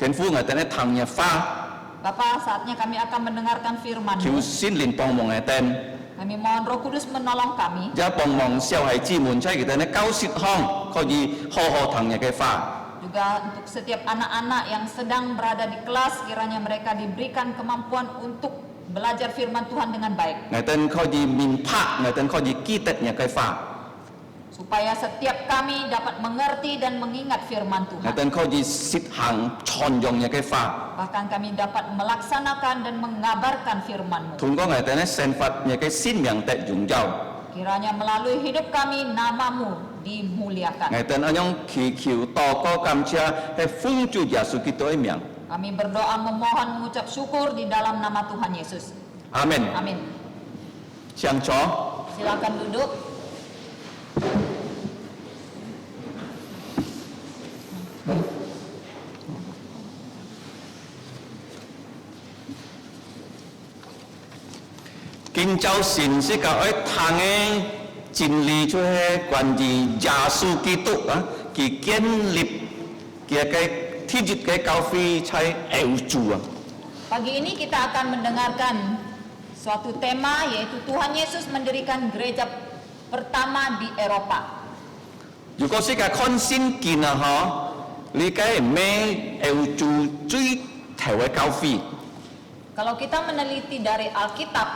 天父我哋咧聽日花， Bapa, saatnya kami akan mendengarkan 求 firman-Mu. 先靈幫忙我哋， Kami mohon Roh Kudus menolong kami. 也幫忙小孩子們在佢哋咧教舌腔可以好好聽日嘅話。 Juga untuk setiap anak-anak yang sedang berada di kelas, kiranya mereka diberikan kemampuan untuk belajar firman Tuhan dengan baik. 我哋可以明白，我哋可以記得日嘅話， Supaya setiap kami dapat mengerti dan mengingat firman 我 Tuhan. 哋可以實行傳揚日嘅話， Bahkan kami dapat melaksanakan dan mengabarkan firman-Mu. 通過我哋咧生活日嘅生命得榮耀。 Kiranya melalui hidup kami, nama-Mu dimuliakan. 我哋咁樣祈求禱告感謝，係奉主耶穌基督嘅名。 Kami berdoa memohon mengucap syukur di dalam nama Tuhan Yesus. 阿門。 Amin. 請坐。 Silakan duduk. Kinh châu xin sẽ có ấy thằng ấy chân lý cho hệ quan gì giả sư Kitô á kỳ kiến lập kia cái thi dịch cái cao phi chạy eo chùa. Pagi ini kita akan mendengarkan suatu tema, yaitu Tuhan Yesus mendirikan gereja pertama di Eropa. Dù có sẽ cả con xin kỳ nào họ lý cái mê eo chù truy theo cái cao phi. Kalau kita meneliti dari Alkitab,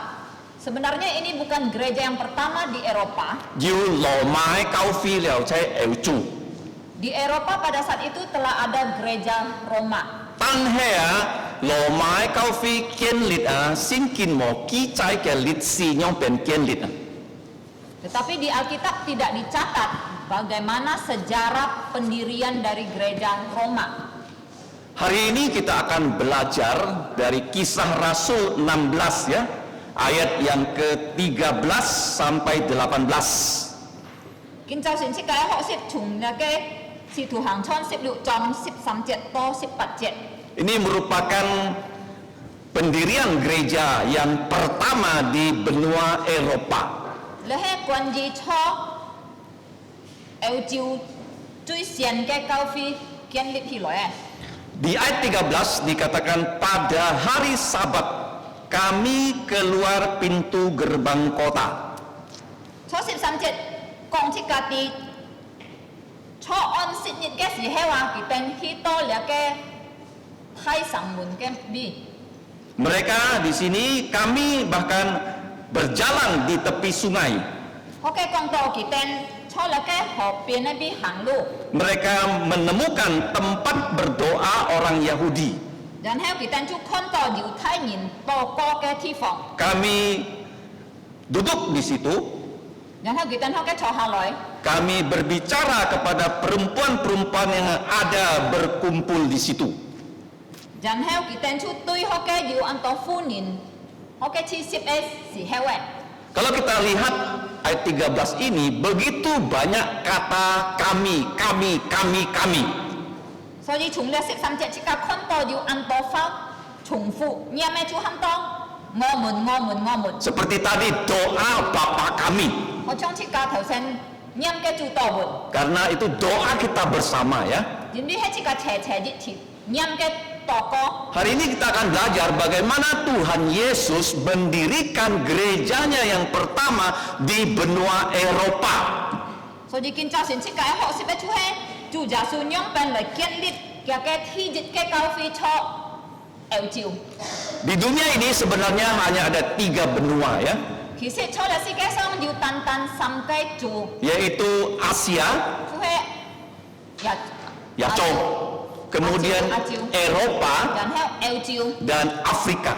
sebenarnya ini bukan gereja yang pertama di Eropa. Dù lò mái cao phi lèo chạy eo chù. Di Eropa pada saat itu telah ada gereja Roma. Tan hè lò mái cao phi kiên lịch xin kinh một ký trái cái lịch sử nhau bên kiên lịch. Tetapi di Alkitab tidak dicatat bagaimana sejarah pendirian dari gereja Roma. Hari ini kita akan belajar dari kisah Rasul 16 ya, ayat yang ke-13 sampai 18. Kinh Châu xin cái họ xếp chúng là cái si thủ hàng chon xếp lụ trong xếp 3 to xếp 4. Ini merupakan pendirian gereja yang pertama di benua Eropa. Là hết quan gì cho Eo Chiu truy xiên cái cao phi kiên lịp hi lỗi. Di ayat 13 dikatakan pada hari Sabat kami keluar pintu gerbang kota. Cho xếp 3 con chỉ cả đi cho on xếp nhật cái gì hết à cái tên hi to là cái hai sang mun cái bi. Mereka di sini kami bahkan berjalan di tepi sungai. Oke con to cái tên cho là cái họ biển này bi hàng lụ. Mereka menemukan tempat berdoa orang Yahudi. Dan theo cái tên chú con to犹Thái nhìn to có cái thi phòng. Kami duduk di situ. Dan theo cái tên họ cái cho hà lỗi. Kami berbicara kepada perempuan-perempuan yang ada berkumpul di situ. Dan theo cái tên chú tôi họ cái犹An to phu nhìn họ cái chi xếp es si heo. Kalau kita lihat ayat 13 ini begitu banyak kata kami. So以從咧十三節即刻看到要按多法重複，因咩做很多我們。 Seperti tadi doa Bapa kami. 我將即刻頭先因嘅做多門， Karena itu doa kita bersama ya. 點知喺即刻斜熱貼因嘅多個。 Hari ini kita akan belajar bagaimana Tuhan Yesus mendirikan gerejanya yang pertama di benua Eropa. 所以見造成即刻學識一出係做耶穌樣本嚟建立嘅體質嘅教會錯歐洲。 Di dunia ini sebenarnya hanya ada 3 benua ya, 其實錯嘅世界上要單單三個做， yaitu Asia, 就係Yaco, kemudian Asia. Eropa 然後歐洲， dan Afrika.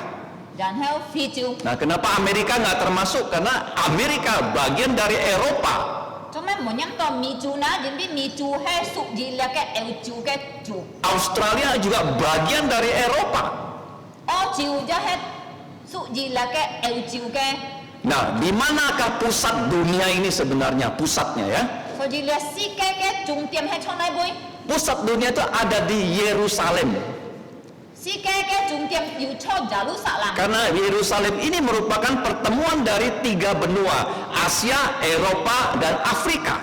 然後非洲。 Nah, kenapa Amerika nggak termasuk? Karena Amerika bagian dari Eropa. 做咩冇飲到米珠呢？點知米珠係屬於那個歐洲嘅珠， Australia juga bagian dari Eropa. 歐洲就係屬於那個歐洲嘅。 Nah, di manakah pusat dunia ini sebenarnya? Pusatnya ya. 所以咧世界嘅重點係從哪邊？ Pusat dunia itu ada di Yerusalem. 世界嘅重點要從耶路撒冷。 Karena Yerusalem ini merupakan pertemuan dari 3 benua, Asia, Eropa, dan Afrika.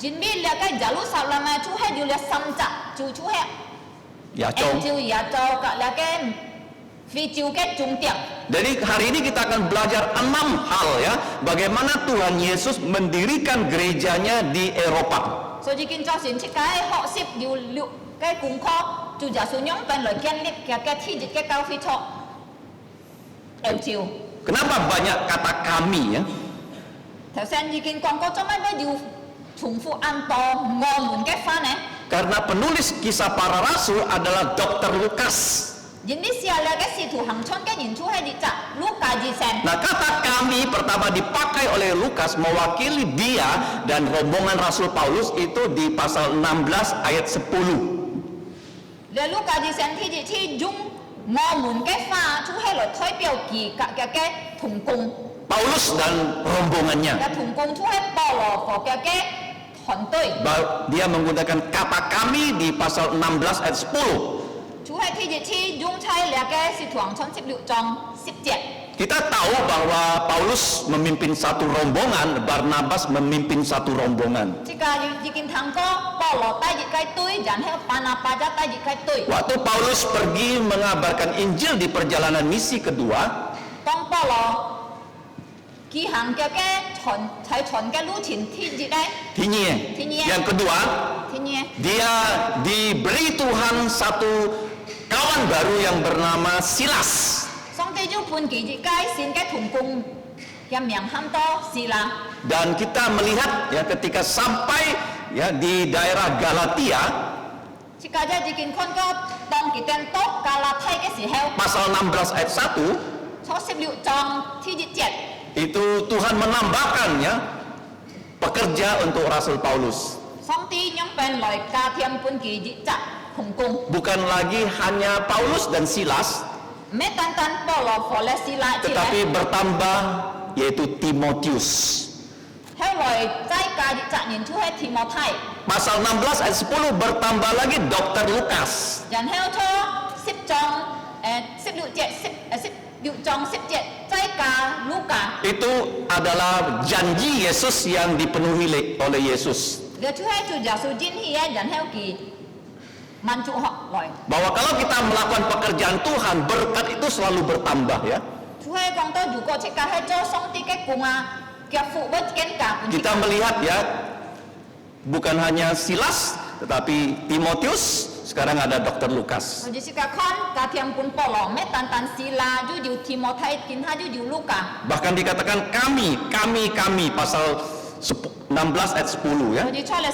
前面那個耶路撒冷啊，就係要咧三集，就係亚洲。 Em chiu ya châu cả là cái phi chiu cái trung điểm. Jadi hari ini kita akan belajar 6 hal ya, bagaimana Tuhan Yesus mendirikan gerejanya di Eropa. So chỉ kinh cho xin chỉ cái họ xếp điều liệu cái cung kho chủ giả số nhóm bên lời kiến lập cái thi dịch cái cao phi cho em chiu. Kenapa banyak kata kami ya? Theo sen chỉ kinh còn có cho mấy cái điều重复按到我們嘅翻呢？ Karena penulis kisah para rasul adalah Dr. Lukas. Indonesia là cái sử徒行傳嘅演出係啲集Luka di sen. Nah, kata kami pertama dipakai oleh Lukas mewakili dia dan rombongan Rasul Paulus itu di pasal 16 ayat 10. Là Luka di sen thì chỉ thi dung我們嘅翻出係來代表嘅同工。 Paulus dan rombongannya. Cái thùng cung chú hết bỏ lò của cái团队. Dia menggunakan kata kami di pasal 16 ayat 10. Chú hết thì chỉ dùng chai là cái sự thuận trong 16 trong 17. Kita tahu bahwa Paulus memimpin satu rombongan, Barnabas memimpin satu rombongan. Jika dikin thangko bỏ lò tay dịch cái túi, jangan heo panapa ra tay dịch cái túi. Waktu Paulus pergi mengabarkan Injil di perjalanan misi kedua, Tông bỏ lò kỳ hàng cái chạy chuẩn cái lũ trình thi dịch đấy. Thinie. Yang kedua, Thì nhé. dia diberi Tuhan satu kawan baru yang bernama Silas. Xong thì chú phun kỳ dịch cái xin cái thùng cung cái miệng ham to xì là. Dan kita melihat ya ketika sampai ya di daerah Galatia, Jika dia dikin con có tông kỳ tên tốt cả là thay cái gì heo. pasal 16 ayat 1, Cho 16 trong thi dịch chết. itu Tuhan menambahkan ya pekerja untuk Rasul Paulus. Xong thì nhóm bên lời ca thêm phun kỳ dịch chặt thùng cung. Bukan lagi hanya Paulus dan Silas, Mấy tan tan bỏ lò phỏ lẽ xì lại chỉ là. tetapi bertambah yaitu Timotius. Theo lời trái ca dịch chặt nhìn chú hết thì một thầy. Pasal 16 ayat 10 bertambah lagi Dr. Lukas. Dàn theo cho 10 trong 16 chết 16 trong 17 trái ca Luka. Itu adalah janji Yesus yang dipenuhi oleh Yesus. Dia chú hết chú giả số chín hi dàn theo kỳ man chú họ rồi. Bahwa kalau kita melakukan pekerjaan Tuhan, berkat itu selalu bertambah ya. Chú hết con tôi dù có chỉ cả hết cho xong thì cái cùng kia phụ với cái cả cũng Kita melihat ya, bukan hanya Silas, tetapi Timotius, sekarang ada Dr. Lukas. Jadi si con cả thêm pun bỏ lò mấy tan tan xì là chú điều Timothy kín ha chú điều Luka. Bahkan dikatakan kami, pasal 16 ayat 10 ya. Jadi cho là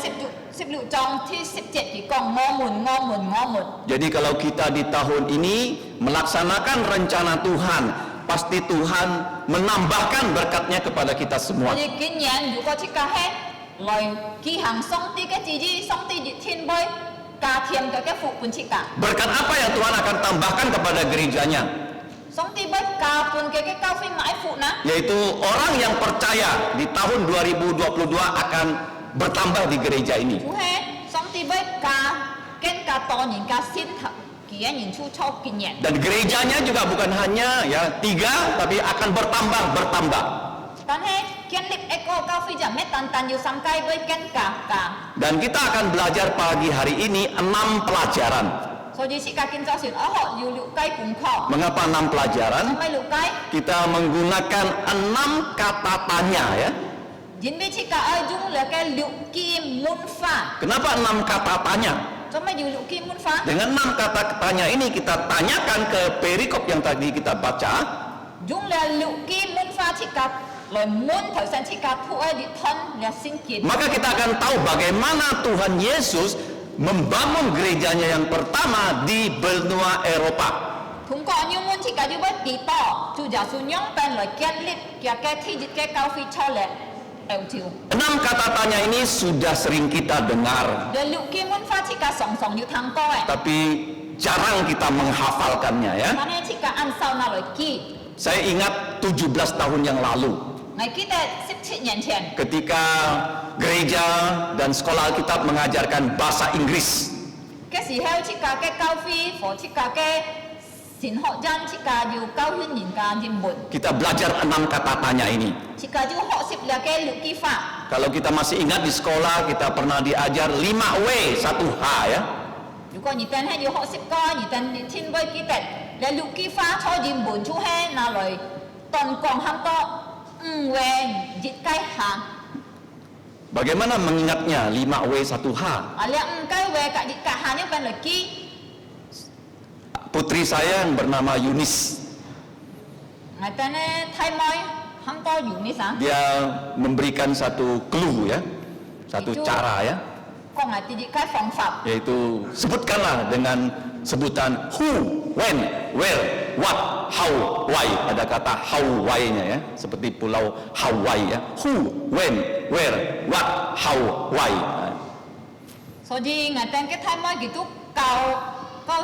16 trong thì 17 thì còn ngô mùn. Jadi kalau kita di tahun ini melaksanakan rencana Tuhan, pasti Tuhan menambahkan berkatnya kepada kita semua. Jadi kinh nghiệm dù có chỉ cả hết lời kỳ hàng xong thì cái gì xong thì thiên bơi cả thêm cái phụ pun chỉ cả. Berkat apa yang Tuhan akan tambahkan kepada gerejanya? Xong thì bơi cả pun cái cao phi mãi phụ nè. Yaitu orang yang percaya di tahun 2022 akan bertambah di gereja ini. Chú hết xong thì bơi cả cả to nhìn cả xin thật kia nhìn chú cho kinh nghiệm. Dan gerejanya juga bukan hanya ya 3, tapi akan bertambah. Kan hết kian lip eko cao phi giảm mấy tan yêu sam kai bơi cả. Dan kita akan belajar pagi hari ini 6 pelajaran. So jadi si kakin cho xin ở họ yêu lục cây cùng khó. Mengapa 6 pelajaran? Mấy lục cây. Kita menggunakan 6 kata tanya ya. Jadi mấy chị cả ơi dung là cái lục kim mun pha. Kenapa 6 kata tanya? Cho mấy yêu lục kim mun pha. Dengan 6 kata tanya ini kita tanyakan ke perikop yang tadi kita baca. Dung là lục kim mun pha chị cả lời muốn thời gian chị cả thu ở đi thân là xin kiệt. Maka kita akan tahu bagaimana Tuhan Yesus membangun gerejanya yang pertama di benua Eropa. Thùng có nhiều muốn chị cả như bất kỳ to, chú giả số nhóm bên lời kiên lip kia cái thi dịch cái cao phi cho lệ eo chiều. 6 kata tanya ini sudah sering kita dengar, Để lục kim muốn pha chị cả sòng như thằng coi. tapi jarang kita menghafalkannya ya. Mà nên chị cả ăn sau nào lời kỳ. Saya ingat 17 tahun yang lalu Ngày kita 17 年前 ketika gereja dan sekolah Alkitab mengajarkan bahasa Inggris. cái gì heo chị cả cái cao phi phổ chị cả cái xin họ dân chị cả dù cao hơn nhìn cả nhìn buồn. Kita belajar 6 kata tanya ini. Chị cả dù họ xếp là cái lục kỳ phạm. Kalau kita masih ingat di sekolah kita pernah diajar 5W 1H ya. 如果你等下要學識歌，你等你天杯記得，你六機花初二門出係拿來當講很多5W熱雞下， Bagaimana mengingatnya 5W1H? 你5雞W kat熱雞下yang pen lagi, Putri saya yang bernama Yunis, ngai ten Thai Moi很多Yunis dia memberikan satu clue ya, satu Itu- cara ya, 講係啲熱雞方法， yaitu sebutkanlah dengan sebutan who, when, where, what, how, why. Ada kata how, why-nya ya, seperti pulau Hawaii ya. Who, when, where, what, how, why. Nah, 所以我等嘅太妹佢都教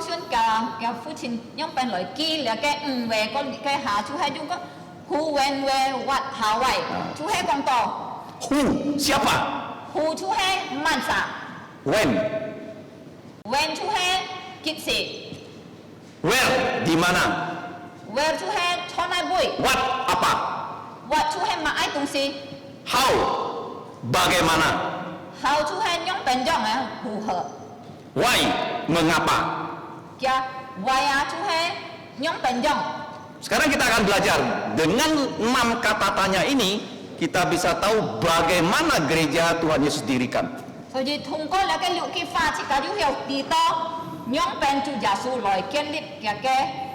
孫教父親用本來記了嘅5位個嘅下就係用個 who when where what how why 就係講到 who, siapa? who 就係慢啥 When, when 就係幾時 where, di mana? where 就係坐喺背 What, apa? what 就係買東西 How, bagaimana? how 就係用本用嘅符合 Why, mengapa? 嘅 why 就係用本用 Sekarang kita akan belajar dengan 6 kata tanya ini, kita bisa tahu bagaimana gereja Tuhan Yesus dirikan. 所以通過了嘅六句話，即係要有知道用本主耶穌來建立嘅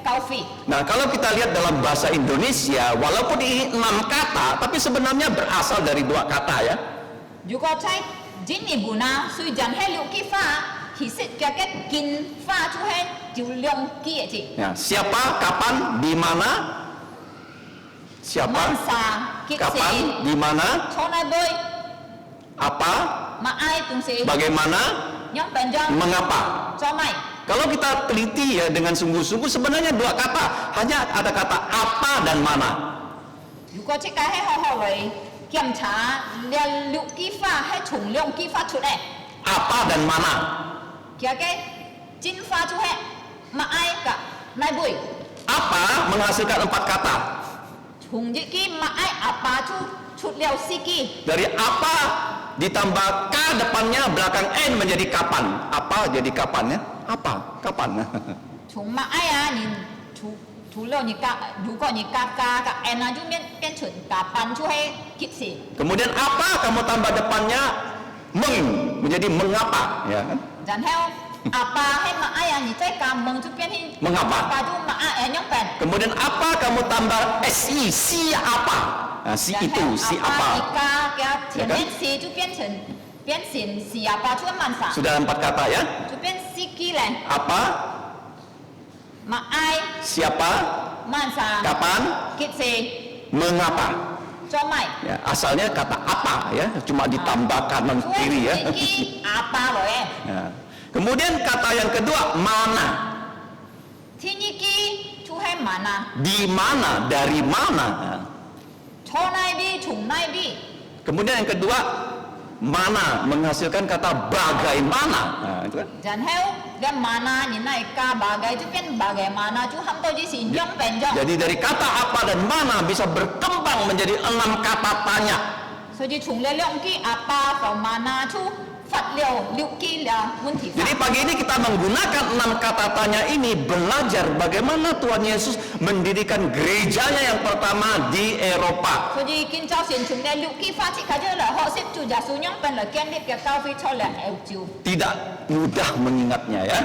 教會。 Nah, kalau kita lihat dalam bahasa Indonesia, walaupun ini 6 kata, tapi sebenarnya berasal dari 2 kata ya. 如果在今年本啊，雖然係六句話，其實嘅建話就2句嘅字。 Ya, siapa, kapan, di mana? Siapa, 慢啥，幾時， kapan, di mana, 坐喺背， apa, 買東西， bagaimana, 用本用， mengapa. 做咩？ Kalau kita teliti ya dengan sungguh-sungguh, sebenarnya 2 kata, hanya ada kata apa dan mana. 如果即係好好嚟檢查，連六句話係從2句話出嚟， Apa dan mana. 嘅真話就係買嘅內背。 Apa menghasilkan 4 kata. 從一句買apa出了4句。 Dari apa ditambah K depannya, belakang N menjadi kapan. Apa jadi kapan ya? Apa? Kapan? 从马爱啊，你除了你加，如果你加个 n 啊，就变成加班就会几时？ Kemudian apa kamu tambah depannya menjadi mengapa, ya kan? 然后apa ให้马爱啊，你再加蒙就变成 Mengapa? apa 就马爱用本。 Kemudian apa kamu tambah si, si apa? Nah, si 然 itu, 后 si apa 你 apa? 加前面 c 就变成si apa 就慢啥， Sudah 4 kata ya? 就变4句嘞。 Apa, 马爱 siapa, 慢啥， kapan, 几时 mengapa. 做咩？ Ya, asalnya kata apa ya, cuma ditambah kanan 就 kiri ya. 4句 apa 嚟。 Ya. Kemudian kata yang kedua, mana. 第2句就係慢啊， Di mana, dari mana. Ya. 坐內邊從內邊。 Kemudian yang kedua, mana menghasilkan kata bagaimana. Nah, itu kan. 然後嘅mana你那加 bagai 就變 bagaimana 就很多就是用本用， Jadi dari kata apa dan mana bisa berkembang menjadi 6 kata tanya. 所以從呢2句 apa 和 mana 就發了6句了問題法。 Jadi pagi ini kita menggunakan 6 kata tanya ini belajar bagaimana Tuhan Yesus mendirikan gerejanya yang pertama di Eropa. 所以見到先從呢6句發展開始來學識就耶穌用本來建立嘅教會出嚟歐洲， Tidak mudah mengingatnya ya.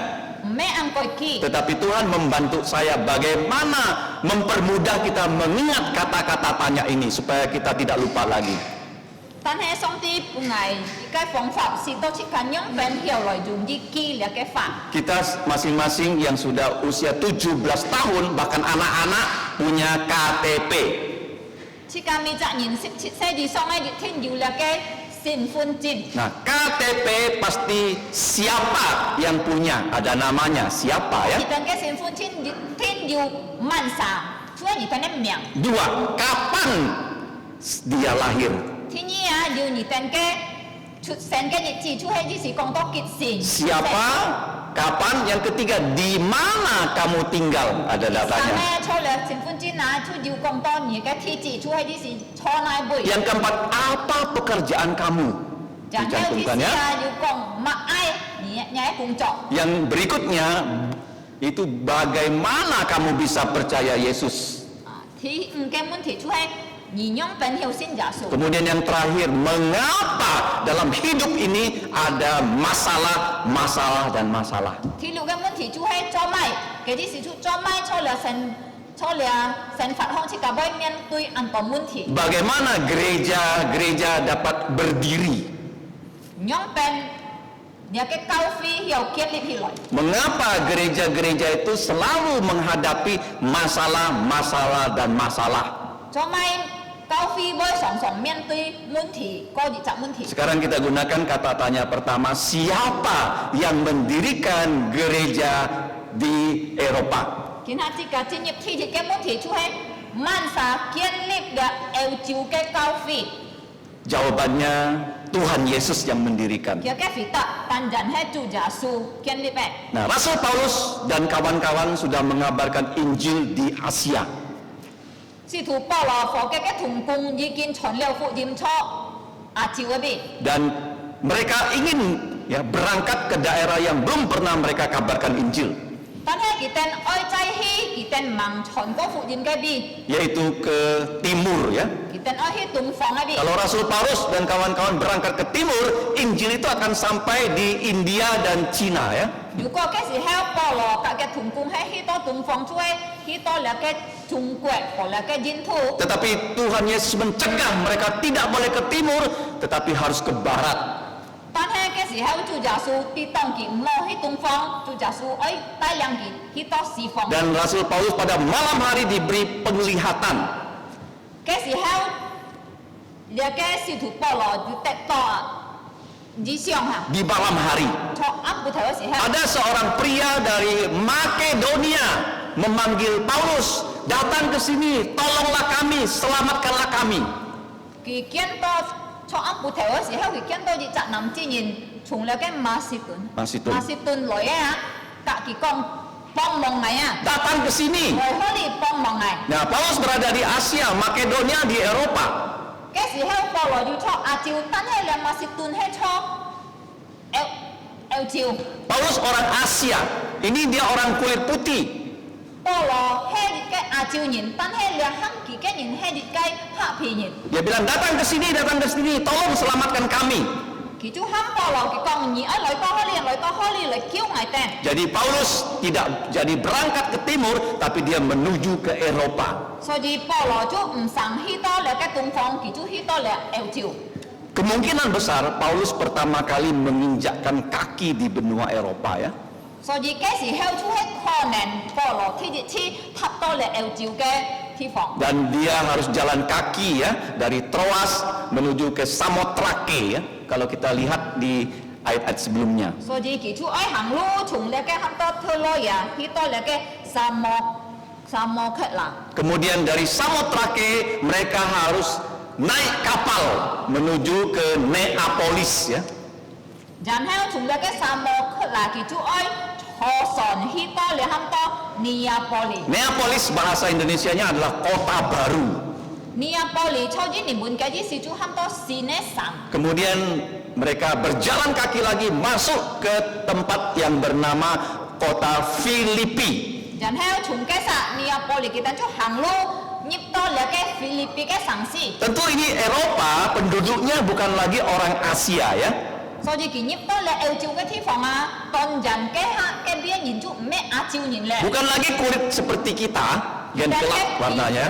唔咩按句句， Tetapi Tuhan membantu saya bagaimana mempermudah kita mengingat kata-kata tanya ini supaya kita tidak lupa lagi. 但係上帝本來嘅方法是到切近用本後來用啲句嚟嘅法。 Kita masing-masing yang sudah usia 17 tahun bahkan anak-anak punya KTP. 切近未責任17歲以上嘅天要嚟嘅身份證。 Nah, KTP pasti siapa yang punya, ada namanya siapa ya. 而等嘅身份證天要慢啥，所以而等嘅名。 2, kapan dia lahir. 天意啊，要而等嘅出生嘅日子，出係只是講到結成。 Siapa, kapan, yang ketiga di mana kamu tinggal, ada 三 datanya. 咧出嚟身份證啊，出要講到而嘅天字，出係只是坐內背。 Yang keempat, apa pekerjaan kamu? 然後第 Dicantumkan 四 ya. 啊，要講默哀而 nhảy cùng chọn. Yang berikutnya itu bagaimana kamu bisa percaya Yesus. Thì cái muốn thì chú hay nhìn nhóm bên hiệu xin giả số. Kemudian yang terakhir, mengapa dalam hidup ini ada masalah, dan masalah. Thì lúc cái muốn thì chú hay cho mày, cái gì chú cho mày cho là sen phạt hong chỉ cả bên miền tôi ăn tôm muốn thì. Bagaimana gereja dapat berdiri? Nhóm bên dia cái cao phi hiểu kiên lip hi loi. Mengapa gereja-gereja itu selalu menghadapi masalah, dan masalah? Cho mày cao phi với song miền tôi muốn thì có gì chẳng muốn thì. Sekarang kita gunakan kata tanya pertama, siapa yang mendirikan gereja di Eropa? Kiến hạ chỉ cả chính nhập thì cái muốn thì chú hay man sa kiên lip đã eo chiu cái cao phi. Jawabannya Tuhan Yesus yang mendirikan. Kia cái phi tak tanjan hai chu giả su kiên lip ấy. Nah, Rasul Paulus dan kawan-kawan sudah mengabarkan Injil di Asia. Sư thủ Bảo là phó cái thùng cung ý kiến chuẩn liệu phụ điểm cho chiu ấy bị. Dan mereka ingin ya berangkat ke daerah yang belum pernah mereka kabarkan Injil, Tan hai kỳ tên oi chay hi kỳ tên mang chuẩn có phụ điểm cái bị. yaitu ke timur ya. Kỳ tên oi hi tung phong ấy bị. Kalau Rasul Paulus dan kawan-kawan berangkat ke timur, Injil itu akan sampai di India dan Cina ya. Dù có cái gì help Bảo là cái thùng cung hay hi to tung phong chui hi to là cái Trung Quốc hoặc là cái dinh thu. Tetapi Tuhan Yesus mencegah mereka tidak boleh ke timur, tetapi harus ke barat. Tan hai cái gì help chu giả su đi tông kỳ mò hi tung phong chu giả su oi tai yang kỳ hi to si phong. Dan Rasul Paulus pada malam hari diberi penglihatan. Cái gì help là cái sư thủ Bảo là dù tệ to di siang ha. Di malam hari Cho áp bu thầy gì help. ada seorang pria dari Makedonia memanggil Paulus, datang ke sini, tolonglah kami, selamatkanlah kami. Kỳ kiến to cho áp bu thầy gì help kỳ kiến to di chặt nằm chi nhìn chúng là cái Macedon lối á cả kỳ con bong mong này á. Datang ke sini. Rồi hơi đi bong mong này. Nah, Paulus berada di Asia, Makedonia di Eropa. Cái gì help Bảo là dù cho chiu tan hay là Macedon hay cho el chiu. Paulus orang Asia, ini dia orang kulit putih. Bảo là hay cái chiu nhìn tan hay là hăng kỳ cái nhìn hay cái hạ phi nhìn. Dia bilang, datang ke sini, tolong selamatkan kami. Kỳ chú hăng Bảo là cái con nhỉ lời to hơi lời kêu ngài tên. Jadi Paulus tidak jadi berangkat ke timur, tapi dia menuju ke Eropa. So di Bảo là chú sang hi to là cái tung phong kỳ chú hi to là el chiu. Kemungkinan besar Paulus pertama kali menginjakkan kaki di benua Eropa ya. So di cái gì help chú hết khó nền Bảo là thi thắp to là el chiu cái thi phong. Dan dia harus jalan kaki ya dari Troas menuju ke Samotrake ya. Kalau kita lihat di ayat-ayat sebelumnya. So di kỳ chú ấy hàng lô chúng là cái hăng to thơ lo ya hi to là cái Samo khét là. Kemudian dari Samotrake mereka harus naik kapal menuju ke Neapolis ya. Jangan heo chúng là cái Samo khét là kỳ chú ấy cho sòn hi to là hăng to Neapolis. Neapolis bahasa Indonesianya adalah kota baru. Neapolis cho di nimbun cái gì si chú hăng to Sinesang. Kemudian mereka berjalan kaki lagi masuk ke tempat yang bernama kota Filipi. Jangan heo chúng cái sa Neapolis kita chú hàng lô nhịp to là cái Philippines cái sang si. Tentu ini Eropa, penduduknya bukan lagi orang Asia ya. So di kỳ nhịp to là el chiu cái thi phòng à, toàn dàn cái bia nhìn chú mẹ chiu nhìn lẹ. Bukan lagi kulit seperti kita, yang gelap warnanya,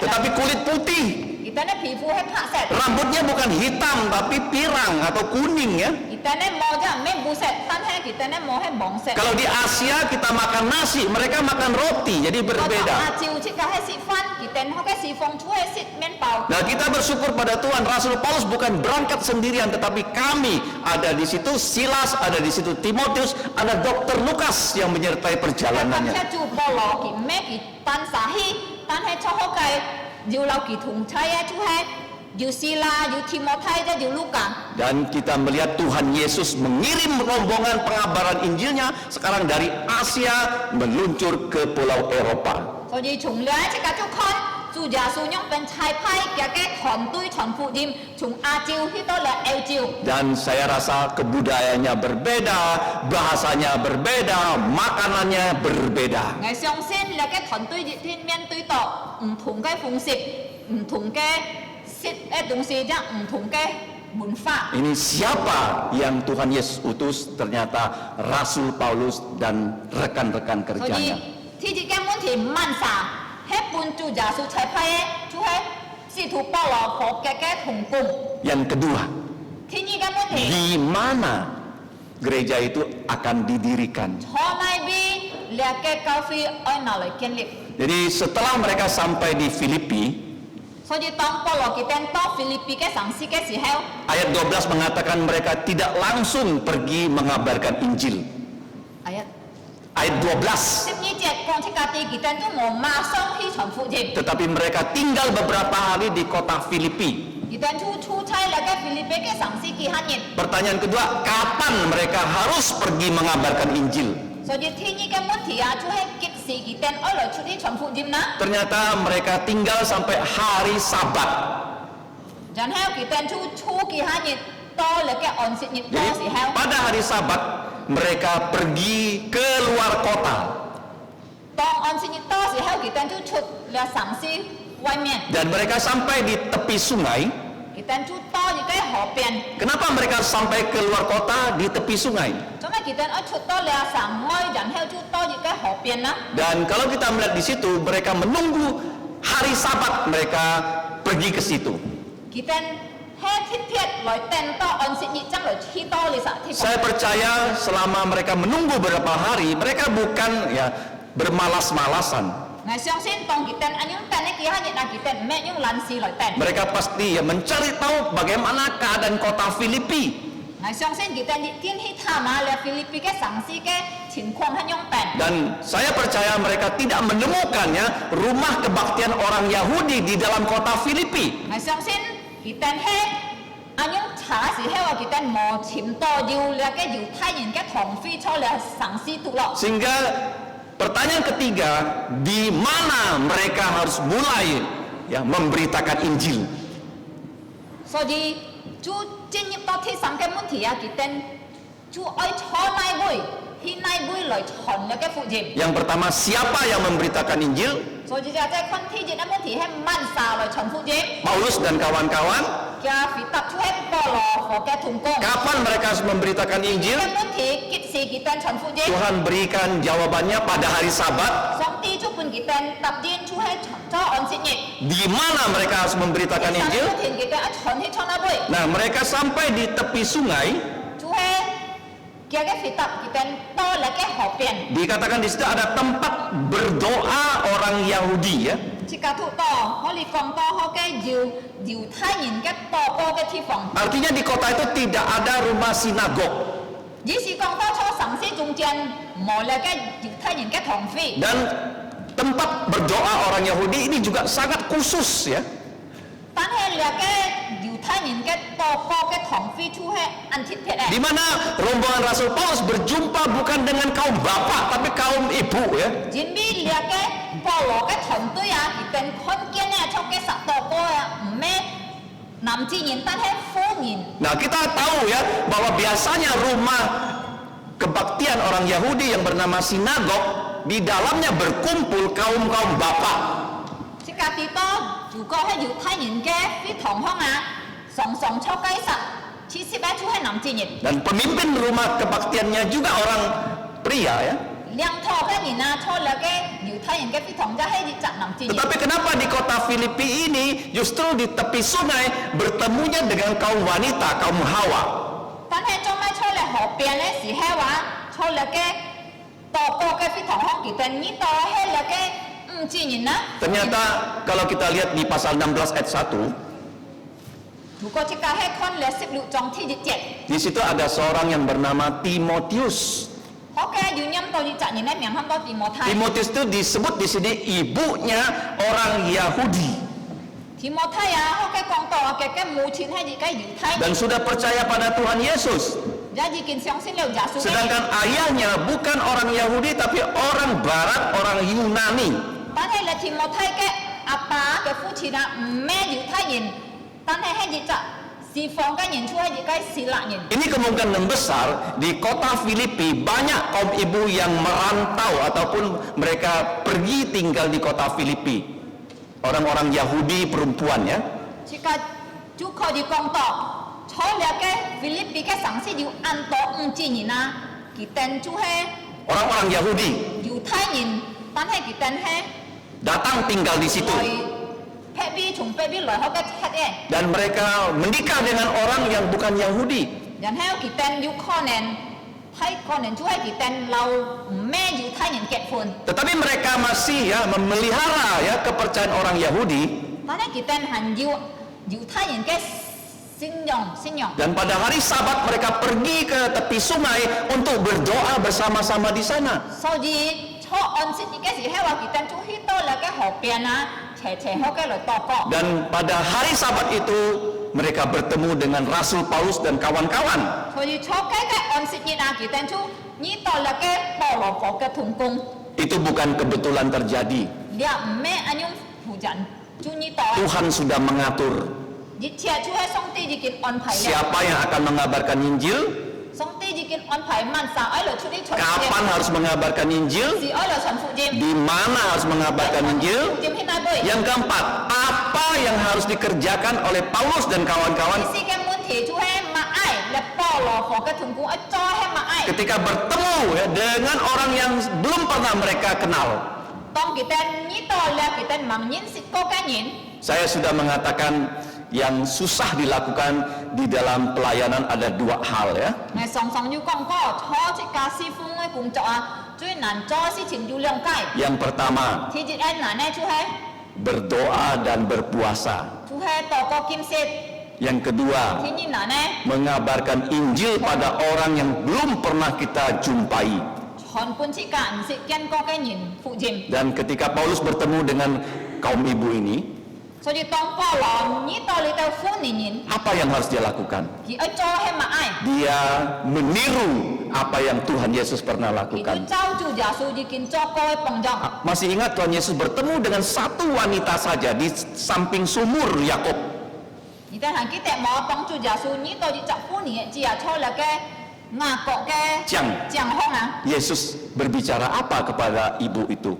tetapi kulit putih. Kita ni皮肤係白色。 Rambutnya bukan hitam tapi pirang atau kuning ya. Kita ni mau je main buset, tan hai kita ni mau hai bong set. Kalau di Asia kita makan nasi, mereka makan roti, jadi berbeda. Nah, kita bersyukur pada Tuhan, Rasul Paulus bukan berangkat sendirian, tetapi kami ada di situ, Silas ada di situ, Timotius, ada Dokter Lukas yang menyertai perjalanannya. Dan kita melihat Tuhan Yesus mengirim rombongan pengabaran Injilnya sekarang dari Asia meluncur ke pulau Eropa. 主耶稣用本差派嘅團隊傳福音，從亞洲去到嚟歐洲。 Dan saya rasa kebudayaannya berbeda, bahasanya berbeda, makanannya berbeda. 我相信你嘅團隊熱天面對到唔同嘅方式、唔同嘅食嘅東西，即係唔同嘅文化。 Ini siapa yang Tuhan Yesus utus? Ternyata Rasul Paulus dan rekan-rekan 所以 kerjanya. 天主嘅問題問啥？係本主耶穌差派嘅，就係使徒保羅和嘅同工。 Yang kedua, 天主嘅問題， di mana gereja itu akan didirikan? 從來邊你嘅教會愛哪嚟建立？ Jadi setelah mereka sampai di Filipi, 所以當保羅佢哋到腓立比嘅城市嘅時候， ayat 12 mengatakan mereka tidak langsung pergi mengabarkan Injil. ayat Ayat 12. 12節講出家啲佢哋都冇馬上去傳福音， Tetapi mereka tinggal beberapa hari di kota Filipi. 佢哋出差嚟嘅腓立比嘅城市幾下日。 Pertanyaan kedua, kapan mereka harus pergi mengabarkan Injil? 所以天主嘅問題啊，就係幾時佢哋愛來出去傳福音啦？ Ternyata mereka tinggal sampai hari Sabat. 然後佢哋出幾下日到嚟嘅安息日嘅 Jadi 時候， pada hari Sabat mereka pergi keluar kota 當安息日到時候，佢哋出嚟城市外面， dan mereka sampai di tepi sungai. 佢哋到一個河邊。 Kenapa mereka sampai keluar kota di tepi sungai? 做咩佢哋愛出到嚟城外，然後就到一個河邊啦？ Dan kalau kita melihat di situ, mereka menunggu hari Sabat, mereka pergi ke situ. 佢哋係天鐵來等到安息日，將來去到呢笪地方。 Saya percaya selama mereka menunggu beberapa hari, mereka bukan ya bermalas-malasan. 我相信當佢哋按用等呢幾下日啊，佢哋唔係用臨時來等。 Mereka pasti ya mencari tahu bagaimana keadaan kota Filipi. 我相信佢哋天去探下嚟腓立比嘅城市嘅情況係用等。 Dan saya percaya mereka tidak menemukannya rumah kebaktian orang Yahudi di dalam kota Filipi. 我相信佢哋係按用查時候啊，佢哋冇尋到要嚟嘅猶太人嘅堂會出嚟城市度咯。 Sehingga pertanyaan ketiga, di mana mereka harus mulai ya memberitakan Injil? 所以就進入到第三個問題啊，佢哋就愛坐內會，去內會來傳嚟嘅福音。 Yang pertama, siapa yang memberitakan Injil? 所以就係看第一個問題係問啥來傳福音？ Paulus dan kawan-kawan. 嘅腓特出係保羅和嘅同工。 Kapan mereka harus memberitakan 第 Injil? 一個問題幾時佢哋傳福音？ Tuhan berikan jawabannya pada hari Sabat. 上帝就本佢哋答應出係傳咗安息日。 Di mana mereka harus memberitakan 第三 Injil? 個問題佢哋一傳去傳那會， Nah, mereka sampai di tepi sungai. 就係嘅腓特佢哋到嚟嘅河邊。 Dikatakan di situ ada tempat berdoa orang Yahudi ya. 即個土多，可以講到好嘅猶太人嘅禱告嘅地方。 Artinya di kota itu tidak ada rumah sinagog. 只是講到咗城市中間冇嚟嘅猶太人嘅堂會。 Dan tempat berdoa orang Yahudi ini juga sangat khusus ya. 但係嚟嘅猶太人嘅禱告嘅堂會就係安特鐵 Di mana rombongan Rasul Paulus berjumpa bukan dengan kaum bapak tapi kaum ibu ya. 前邊嚟嘅保羅嘅團隊啊，佢哋看見咧出嘅實禱告啊，唔係男子人，但係婦人。 Nah, kita tahu ya bahwa biasanya rumah kebaktian orang Yahudi yang bernama sinagog di dalamnya berkumpul kaum-kaum bapak. 即個地方如果係猶太人嘅啲堂鄉啊，常常出雞實，其實咧就係男子人。 Dan pemimpin rumah kebaktiannya juga orang pria ya. 兩套嘅人啊，出嚟嘅猶太人嘅啲堂就係啲男子人。 Tetapi kenapa di kota Filipi ini justru di tepi sungai bertemunya dengan kaum wanita, kaum Hawa? 但係做咩出嚟河邊嘅時候話，出嚟嘅禱告嘅啲堂鄉，佢哋呢度係嚟嘅唔自然啦。 Ternyata kalau kita lihat di pasal 16 ayat 1, 如果即個係看嚟16章第一節， di situ ada seorang yang bernama Timotius. 好嘅原因到呢責任咧，名喊到提摩太。 Timotius itu disebut di sini ibunya orang Yahudi 提摩太啊，好嘅講到啊，嘅母親係而家猶太人， dan sudah percaya pada Tuhan Yesus. 也已經相信了耶穌嘅。 Sedangkan ayahnya bukan orang Yahudi tapi orang Barat, orang Yunani. 但係咧，提摩太嘅阿爸嘅父親啊，唔咩猶太人，但係係日就侍奉嘅人出係日嘅希臘人。 Ini kemungkinan besar di kota Filipi banyak kaum ibu yang merantau ataupun mereka pergi tinggal di kota Filipi. Orang-orang Yahudi perempuan ya. 即個就可以講到，除了嘅菲律賓嘅城市有安多唔知人啊，佢哋就係 Orang-orang Yahudi 猶太人，但係佢哋係 datang tinggal di situ 從北邊來學嘅黑嘅， dan mereka menikah dengan orang yang bukan Yahudi. 然後佢哋有可能就係佢哋留唔咩猶太人結婚， Tetapi mereka masih ya memelihara ya kepercayaan orang Yahudi 但係佢哋係要猶太人嘅信仰。 dan pada hari Sabat mereka pergi ke tepi sungai untuk berdoa bersama-sama di sana. 所以初安息日嘅時候話佢哋就去到那個河邊啊，斜好嘅來禱告。 Dan pada hari Sabat itu mereka bertemu dengan Rasul Paulus dan kawan-kawan. 所以初嘅安息日啊，佢哋就呢到那個保羅佛嘅同工， Itu bukan kebetulan terjadi. 你唔咩安樣負責，就呢到。 Tuhan sudah mengatur 一切就係上帝已經安排了。 siapa yang akan mengabarkan Injil, 上帝已經安排萬事愛來出啲傳福 kapan 音， harus mengabarkan Injil, 是愛來傳福音， di mana harus mengabarkan 福 Injil. 音喺哪邊？ Yang keempat, apa yang harus dikerjakan oleh Paulus dan 意 kawan-kawan 思嘅問題就係默愛，你保羅佛嘅同工一做係默愛。 ketika bertemu ya, dengan orang yang belum pernah mereka kenal. 當佢哋呢到咧，佢哋唔認識嗰個人。 Saya sudah mengatakan yang susah dilakukan di dalam pelayanan ada dua hal ya. 我常常要講過，初職教師傅嘅工作啊，最難做嘅事情有兩解。 Yang pertama, 第一係難咧，就係 berdoa dan berpuasa. 禱告禁食； Yang kedua, 第二難咧， mengabarkan Injil pada orang yang belum pernah kita jumpai. 傳本節教唔識見過嘅人福音。 Dan ketika Paulus bertemu dengan kaum ibu ini, 所以當保羅呢到你到歡迎人， apa yang harus dia lakukan? 佢一做係默愛， Dia meniru apa yang Tuhan Yesus pernah 佢 lakukan. 就照住耶穌已經做過嘅榜樣。 Masih ingat Tuhan Yesus bertemu dengan satu wanita saja di samping sumur Yakub. 而家係記得冇當住耶穌呢到就歡迎只係錯了嘅雅各嘅講講項啊， Yesus berbicara apa kepada ibu itu?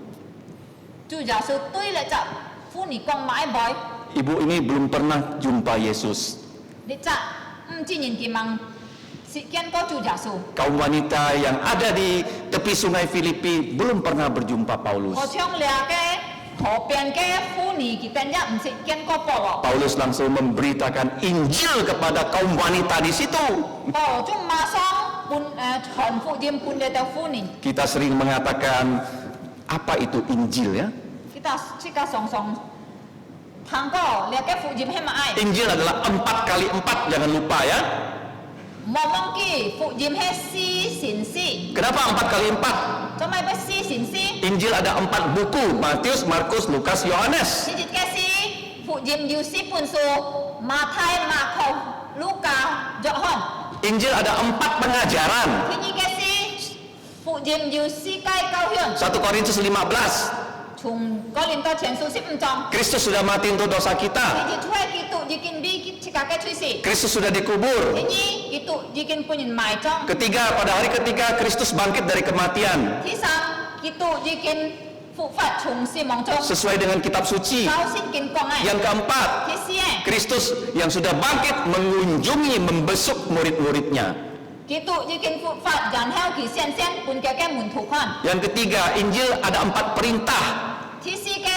就耶穌對你就歡迎講買買， Ibu ini belum pernah jumpa Yesus. 你就唔知人哋問是見過住耶穌。 Kaum wanita yang ada di tepi sungai Filipi belum pernah berjumpa Paulus. 我唱了嘅河邊嘅婦女，佢哋也唔識見過保羅。 Paulus langsung memberitakan Injil kepada kaum wanita di situ. 保羅就馬上傳福音搬嚟到婦女。 Kita sering mengatakan apa itu Injil ya? Kita常聽過你嘅福音係乜嘢？ Injil adalah 4 kali 4, jangan lupa ya. 莫忘記福音係四神師， Kenapa 4 kali 4? 做咩不四神師？ Injil ada 4 buku, Matius, Markus, Lukas, Yohanes. 呢啲嘅是福音有四本書，馬太、馬可、路加、約翰。 Injil ada 4 pengajaran. 呢啲嘅是福音有世界教訓， 1 Korintus 15. 從哥林多前書15章。 Kristus sudah mati untuk dosa 呢 kita. 啲出係基督已經俾自家嘅趨勢， Kristus sudah dikubur. 呢啲基督已經本人埋葬。 Ketiga, pada hari ketiga Kristus bangkit dari kematian. 第三，基督已經復活從死亡中， Sesuai dengan kitab suci. 照聖經講嘅。 Yang keempat, 第四， Kristus yang sudah bangkit mengunjungi, membesuk murid-muridnya. 基督已經復活，然後佢顯現本嘅門徒看。 Yang ketiga, Injil ada 4 perintah. 第四嘅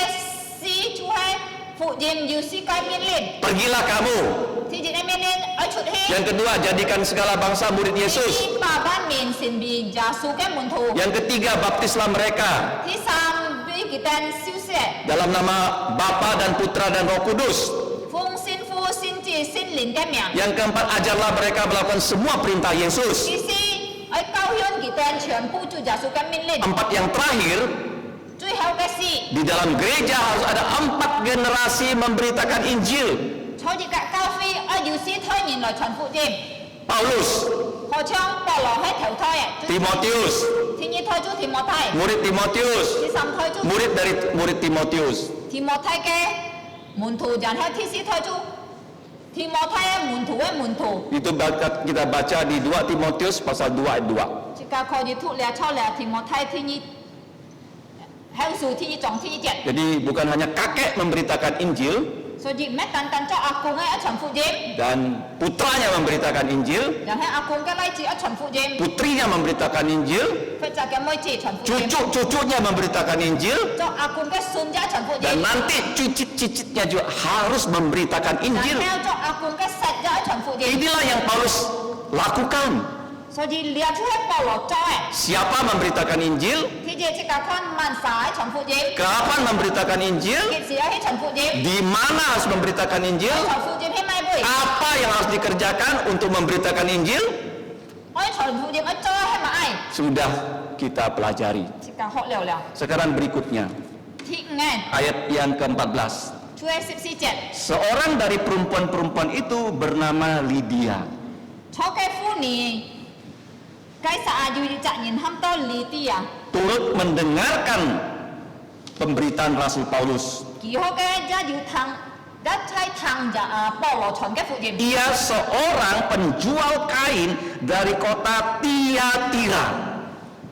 事就係福音有世界命令， Pergilah kamu. 第二嘅命令愛出去。 Yang kedua, jadikan segala bangsa murid 第 Yesus. 四，把萬民成為耶穌嘅門徒。 Yang ketiga, baptislah mereka 第三，俾佢哋受洗， dalam nama Bapa dan Putra dan Roh Kudus. 奉聖父、聖子、聖靈嘅名。 Yang keempat, ajarlah mereka melakukan semua perintah Yesus. 第四，愛教訓佢哋全部做耶穌嘅命令。 4 yang terakhir, 最後嘅事， di dalam gereja harus ada 4 generasi memberitakan Injil. 坐住嘅教會愛要師推人來傳福音。 Paulus, 何唱保羅喺頭胎啊， Timotius, 第二胎做提摩太， murid Timotius, 第三胎做 murid dari murid Timotius. Timothy ke muntu jan hai thi si thoi chu Timothy muntu Itu kita baca di 2 Timotius pasal 2 ayat 2. jika kau di thu le chao le Timothy thi ni hai su thi ni chong thi ni jet Jadi bukan hanya kakek memberitakan Injil so ji met tan tan cho akung ai ở chồng phụ jem dan putranya memberitakan Injil, dan hai akung ke lai chi ở chồng phụ jem putrinya memberitakan Injil, phải cha cái môi chi chồng phụ jem cucu-cucunya memberitakan Injil, cho akung ke sun ja chồng phụ dan jem nanti cicit-cicitnya juga harus memberitakan dan Injil. theo cho akung ke set ja ở chồng phụ jem Inilah yang Paulus lakukan. so ji lia chu hai Paulo cho Siapa memberitakan Injil? thì je chi ka con man sa ở chồng phụ jem Kapan memberitakan Injil? kit si ở chồng phụ jem Di mana harus memberitakan Injil? chồng phụ jem hai mai bui Apa yang harus dikerjakan untuk memberitakan Injil? ở chồng phụ jem ở cho hai mà ai Sudah kita pelajari. chi ka họ liao liao Sekarang berikutnya, thị ngan ayat yang ke-14. chu hai sip si jet Seorang dari perempuan-perempuan itu bernama Lydia. cho cái phu ni cái sa ju ji cha nhìn ham to li ti à Turut mendengarkan pemberitaan Rasul Paulus. kỳ ho cái gia ju thang đã chai thang ja Paulo chọn cái phụ jem Ia seorang penjual kain dari kota Tiatira.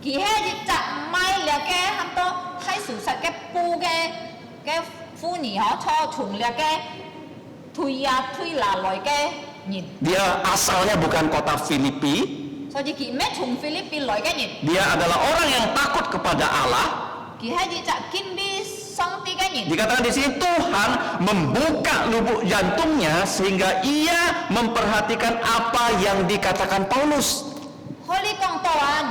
kỳ he ji cha mai là cái ham to thay sử sạch cái pu cái phu ni họ cho chung là cái thui là loại cái nhìn Dia asalnya bukan kota Filipi. so ji kỳ met chung Philippines loại cái nhìn Dia adalah orang yang takut kepada Allah. kỳ he ji cha kim bi song ti cái nhìn Dikatakan di sini Tuhan membuka lubuk jantungnya sehingga ia memperhatikan apa yang dikatakan Paulus. Holy Kong Toan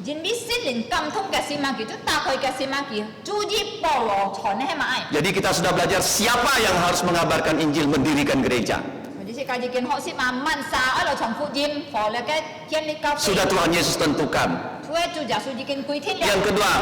jin bi sin lin kam thông cái sim kỳ chúng ta khơi cái sim kỳ chu ji Paulo chọn hay mà ai Jadi kita sudah belajar siapa yang harus mengabarkan Injil, mendirikan gereja. jadi si kaji kin họ si mà man sa ở là chọn phụ jem phò là cái kiên li cao Sudah Tuhan Yesus tentukan. chuê chu giả su ji kin quy thiên Yang kedua,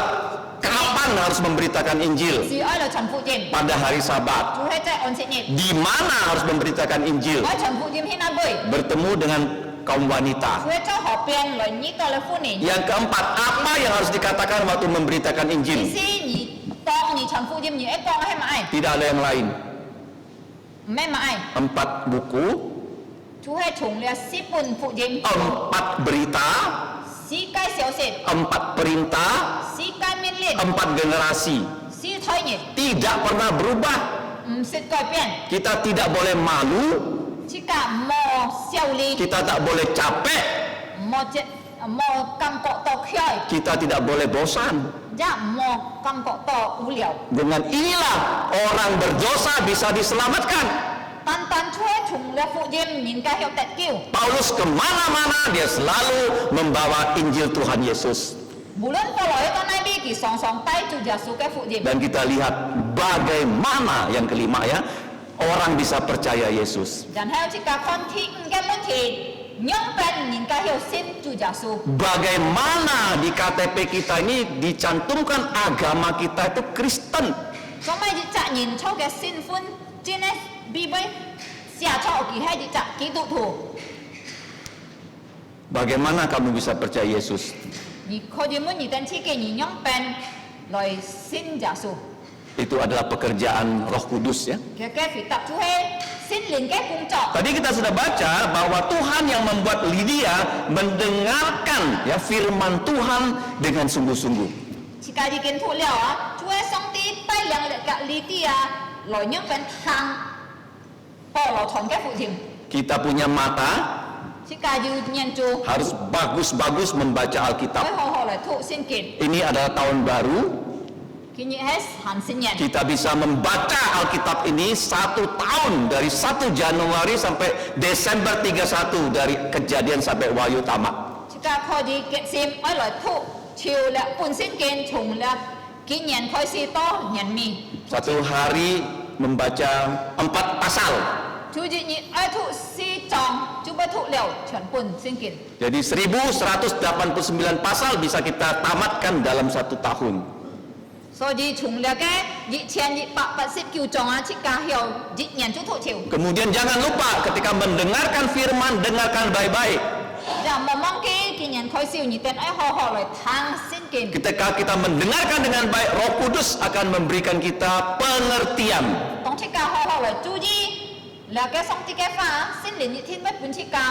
kapan harus memberitakan Injil? si ở là chọn phụ jem Pada hari Sabat. chu hay chạy on sẽ nhịp Di mana harus memberitakan Injil? ở chọn phụ jem hin na bơi Bertemu dengan kaum wanita. chu hay cho họ biên lời nhí to là phu ni Yang keempat, apa yang harus dikatakan waktu memberitakan si Injil? si nhí tong nhí chọn phụ jem nhí ấy tong hay mà ai Tidak ada yang lain. mẹ mà ai 4 buku, chu hay chung là si pun phụ jem 4 berita, si cái xéo xịt 4 perintah, si cái miên liên 4 generasi. si thôi nhỉ Tidak pernah berubah. si coi biên Kita tidak boleh malu, chỉ cả mò xéo li kita tak boleh capek, mò chết mò cầm cọ to khơi kita tidak boleh bosan. dạ mò cầm cọ to u liều Dengan inilah orang berdosa bisa diselamatkan. tan tan chuê chung là phụ jem nhìn cái hiệu tẹt kêu Paulus kemana-mana dia selalu membawa Injil Tuhan Yesus. bulan kalau itu nabi ki song song tay chu giả su cái phụ jem Dan kita lihat bagaimana yang kelima ya, orang bisa percaya Yesus. dan theo chỉ cả con thị cái món thì nhông bên nhìn cái hiệu xin chu giả su Bagaimana di KTP kita ini dicantumkan agama kita itu Kristen. trong mấy chị trả nhìn cho cái xin phun trên ấy bi bấy xả cho kỳ hay chị trả ký tụ thủ Bagaimana kamu bisa percaya Yesus? nhị khôi đi muốn nhị tên chi cái nhị nhông bên lời xin giả su Itu adalah pekerjaan Roh Kudus ya. cái phải tập chú hay xin liền cái cung trọ Tadi kita sudah baca bahwa Tuhan yang membuat Lydia mendengarkan ya firman Tuhan dengan sungguh-sungguh. chỉ cái gì kiến thụ liệu á chú ấy xong tí tay lặng lại cả lý tia lời nhông bên thang bỏ lò chọn cái phụ thìm Kita punya mata chỉ cái gì nhận chú harus bagus-bagus membaca Alkitab. với họ lại thụ xin kiện Ini adalah tahun baru. khi nhị hết hẳn xin nhận Kita bisa membaca Alkitab ini 1 tahun dari 1 Januari sampai Desember 31 dari Kejadian sampai Wahyu Tamat. chỉ cái khôi đi kiện sim ấy lại thụ chiều là bùn xin kiện trùng là kỷ nhận khôi si to nhận mi Satu hari membaca 4 pasal. chú gì nhị ấy thụ si tròn chú bê thụ liệu chuẩn bùn xin kiện Jadi 1189 pasal bisa kita tamatkan dalam 1 tahun. so gì trùng là cái dị chen dị bạc xếp kiều tròn á chỉ cả hiểu dị nhận chú thụ chiều Kemudian jangan lupa ketika mendengarkan firman, dengarkan baik-baik. dạ mà mong cái kinyan khoi siu ni ten ai ho ho loi thang sin kin. Ketika kita mendengarkan dengan baik, Roh Kudus akan memberikan kita pengertian. Tong chi ka ho ho loi chu ji la ke song ti ke fa sin lin ni tin mai pun chi ka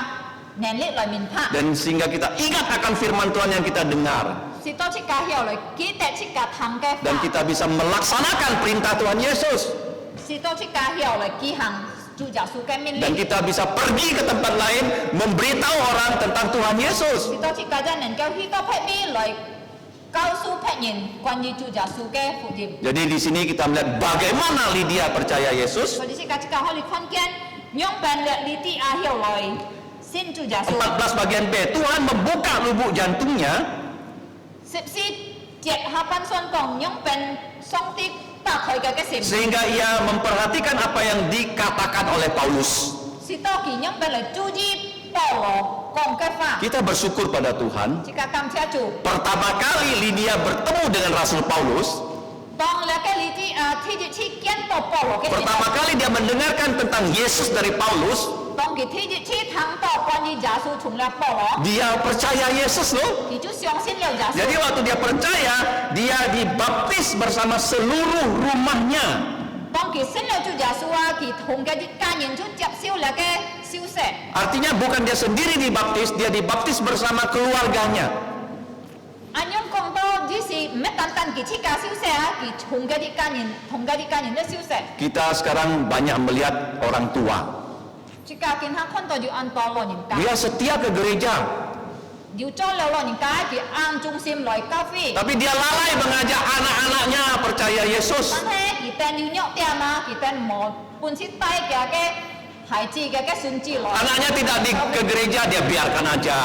nen le loi min pha. Dan sehingga kita ingat akan firman Tuhan yang kita dengar. Si to chi ka hiao loi ki te chi ka thang ke Dan fa. kita bisa melaksanakan perintah Tuhan Yesus. Si to chi ka hiao loi ki hang chu ja su ke min Dan le. kita bisa pergi ke tempat lain memberitahu orang tentang Tuhan Yesus. Si to chi ka ja nen ke hi to phe mi loi cao su phe nyin quan yi chu ja su ke fu jim. Jadi di sini kita melihat bagaimana Lydia percaya Yesus. So di si ka chi ka ho li khon kian nyong ban le li ti a hiao loi sin chu ja su. 14 bagian B, Tuhan membuka lubuk jantungnya 14 jet hapan son kong nyong ban song ti ta khoi ke sim. sehingga ia memperhatikan apa yang dikatakan oleh Paulus. Si to ki nyong ban le chu ji Paulo kong ke fa. Kita bersyukur pada Tuhan. Jika kam tia chu Pertama kali Lydia bertemu dengan Rasul Paulus. tong le ke li ti a ti ji chi kian to Paulo ke. Pertama kali dia mendengarkan tentang Yesus dari Paulus. tong ki ti ji chi thang to quan yi ja su chung le Paulo. Dia percaya Yesus loh. Ki chu xiong sin le ja su. Jadi waktu dia percaya, dia dibaptis bersama seluruh rumahnya. Tong ki sin le chu ja su a ki thong ke ji ka yin chu jap siu le ke siu se. Artinya bukan dia sendiri dibaptis, dia dibaptis bersama keluarganya. Anyong kong to ji si me tan tan ki chi ka siu se a ki thong ke ji ka yin le siu se. Kita sekarang banyak melihat orang tua. Chi ka kin ha khon to ju an to lo yin ka. Dia setia ke gereja, Ju cho le lo yin ka ki ang chung sim loi ka fi. tapi dia lalai mengajak anak-anaknya percaya Yesus. Tan he ki ten yu nyok tia ma ki ten mo pun si tai kya ke hai ji ke sun ji lo. Anaknya tidak ke gereja, dia biarkan aja.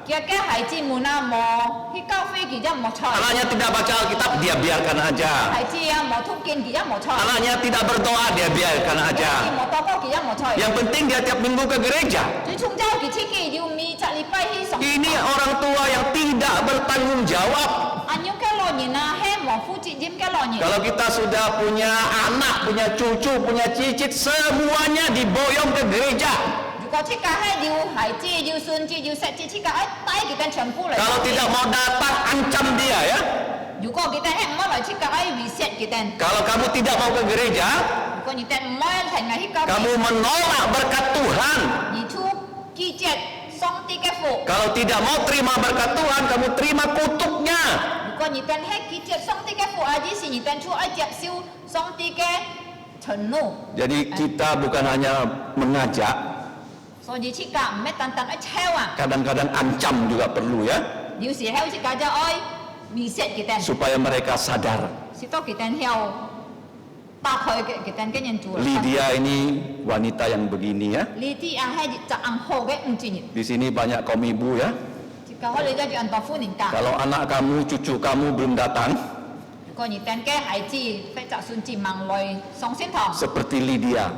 Kya ke hai ji mu na mo hi ka fi ki jam mo choi. Anaknya tidak baca Alkitab, dia biarkan aja. Hai ji ya mo thuk kin ki jam mo choi. Anaknya tidak berdoa, dia biarkan aja. Ki mo to ko ki jam mo choi. Yang penting dia tiap minggu ke gereja. Ju chung jao ki chi ki yu mi cha li pai hi song. Ini orang tua yang tidak bertanggung jawab. Anyu ke lo ni na he mo fu chi jim ke lo ni. Kalau kita sudah punya anak, punya cucu, punya cicit, semuanya diboyong ke gereja. 如果去家係要孩子、要孫子、要食子，去家帶佢哋全部嚟。 Kalau tidak mau datang, ancam dia ya. 如果佢哋係唔好嚟去家係 reset 佢哋。 Kalau kamu tidak mau ke gereja, 如果佢哋唔好嚟係去家， kamu menolak berkat Tuhan. 而出季節上帝嘅福。 Kalau tidak mau terima berkat Tuhan, kamu terima kutuknya. 如果佢哋係季節上帝嘅福，而是佢哋出愛接受上帝嘅承諾。 Jadi kita bukan hanya mengajak, 所以去家唔係單單愛抄啊， kadang-kadang ancam juga perlu ya, 有時喺去家就愛 reset 佢哋， supaya mereka sadar. 是到佢哋要打開佢哋嘅人做。 Lydia ini wanita yang begini ya. 呢啲啊係就硬好嘅唔專業。 Di sini banyak kaum ibu ya. Jika hole dia jual tofu ni tak. Kalau anak kamu, cucu kamu belum datang, Kalau ni tan ke hai ji, phải找孙子忙来上仙堂。 seperti Lydia,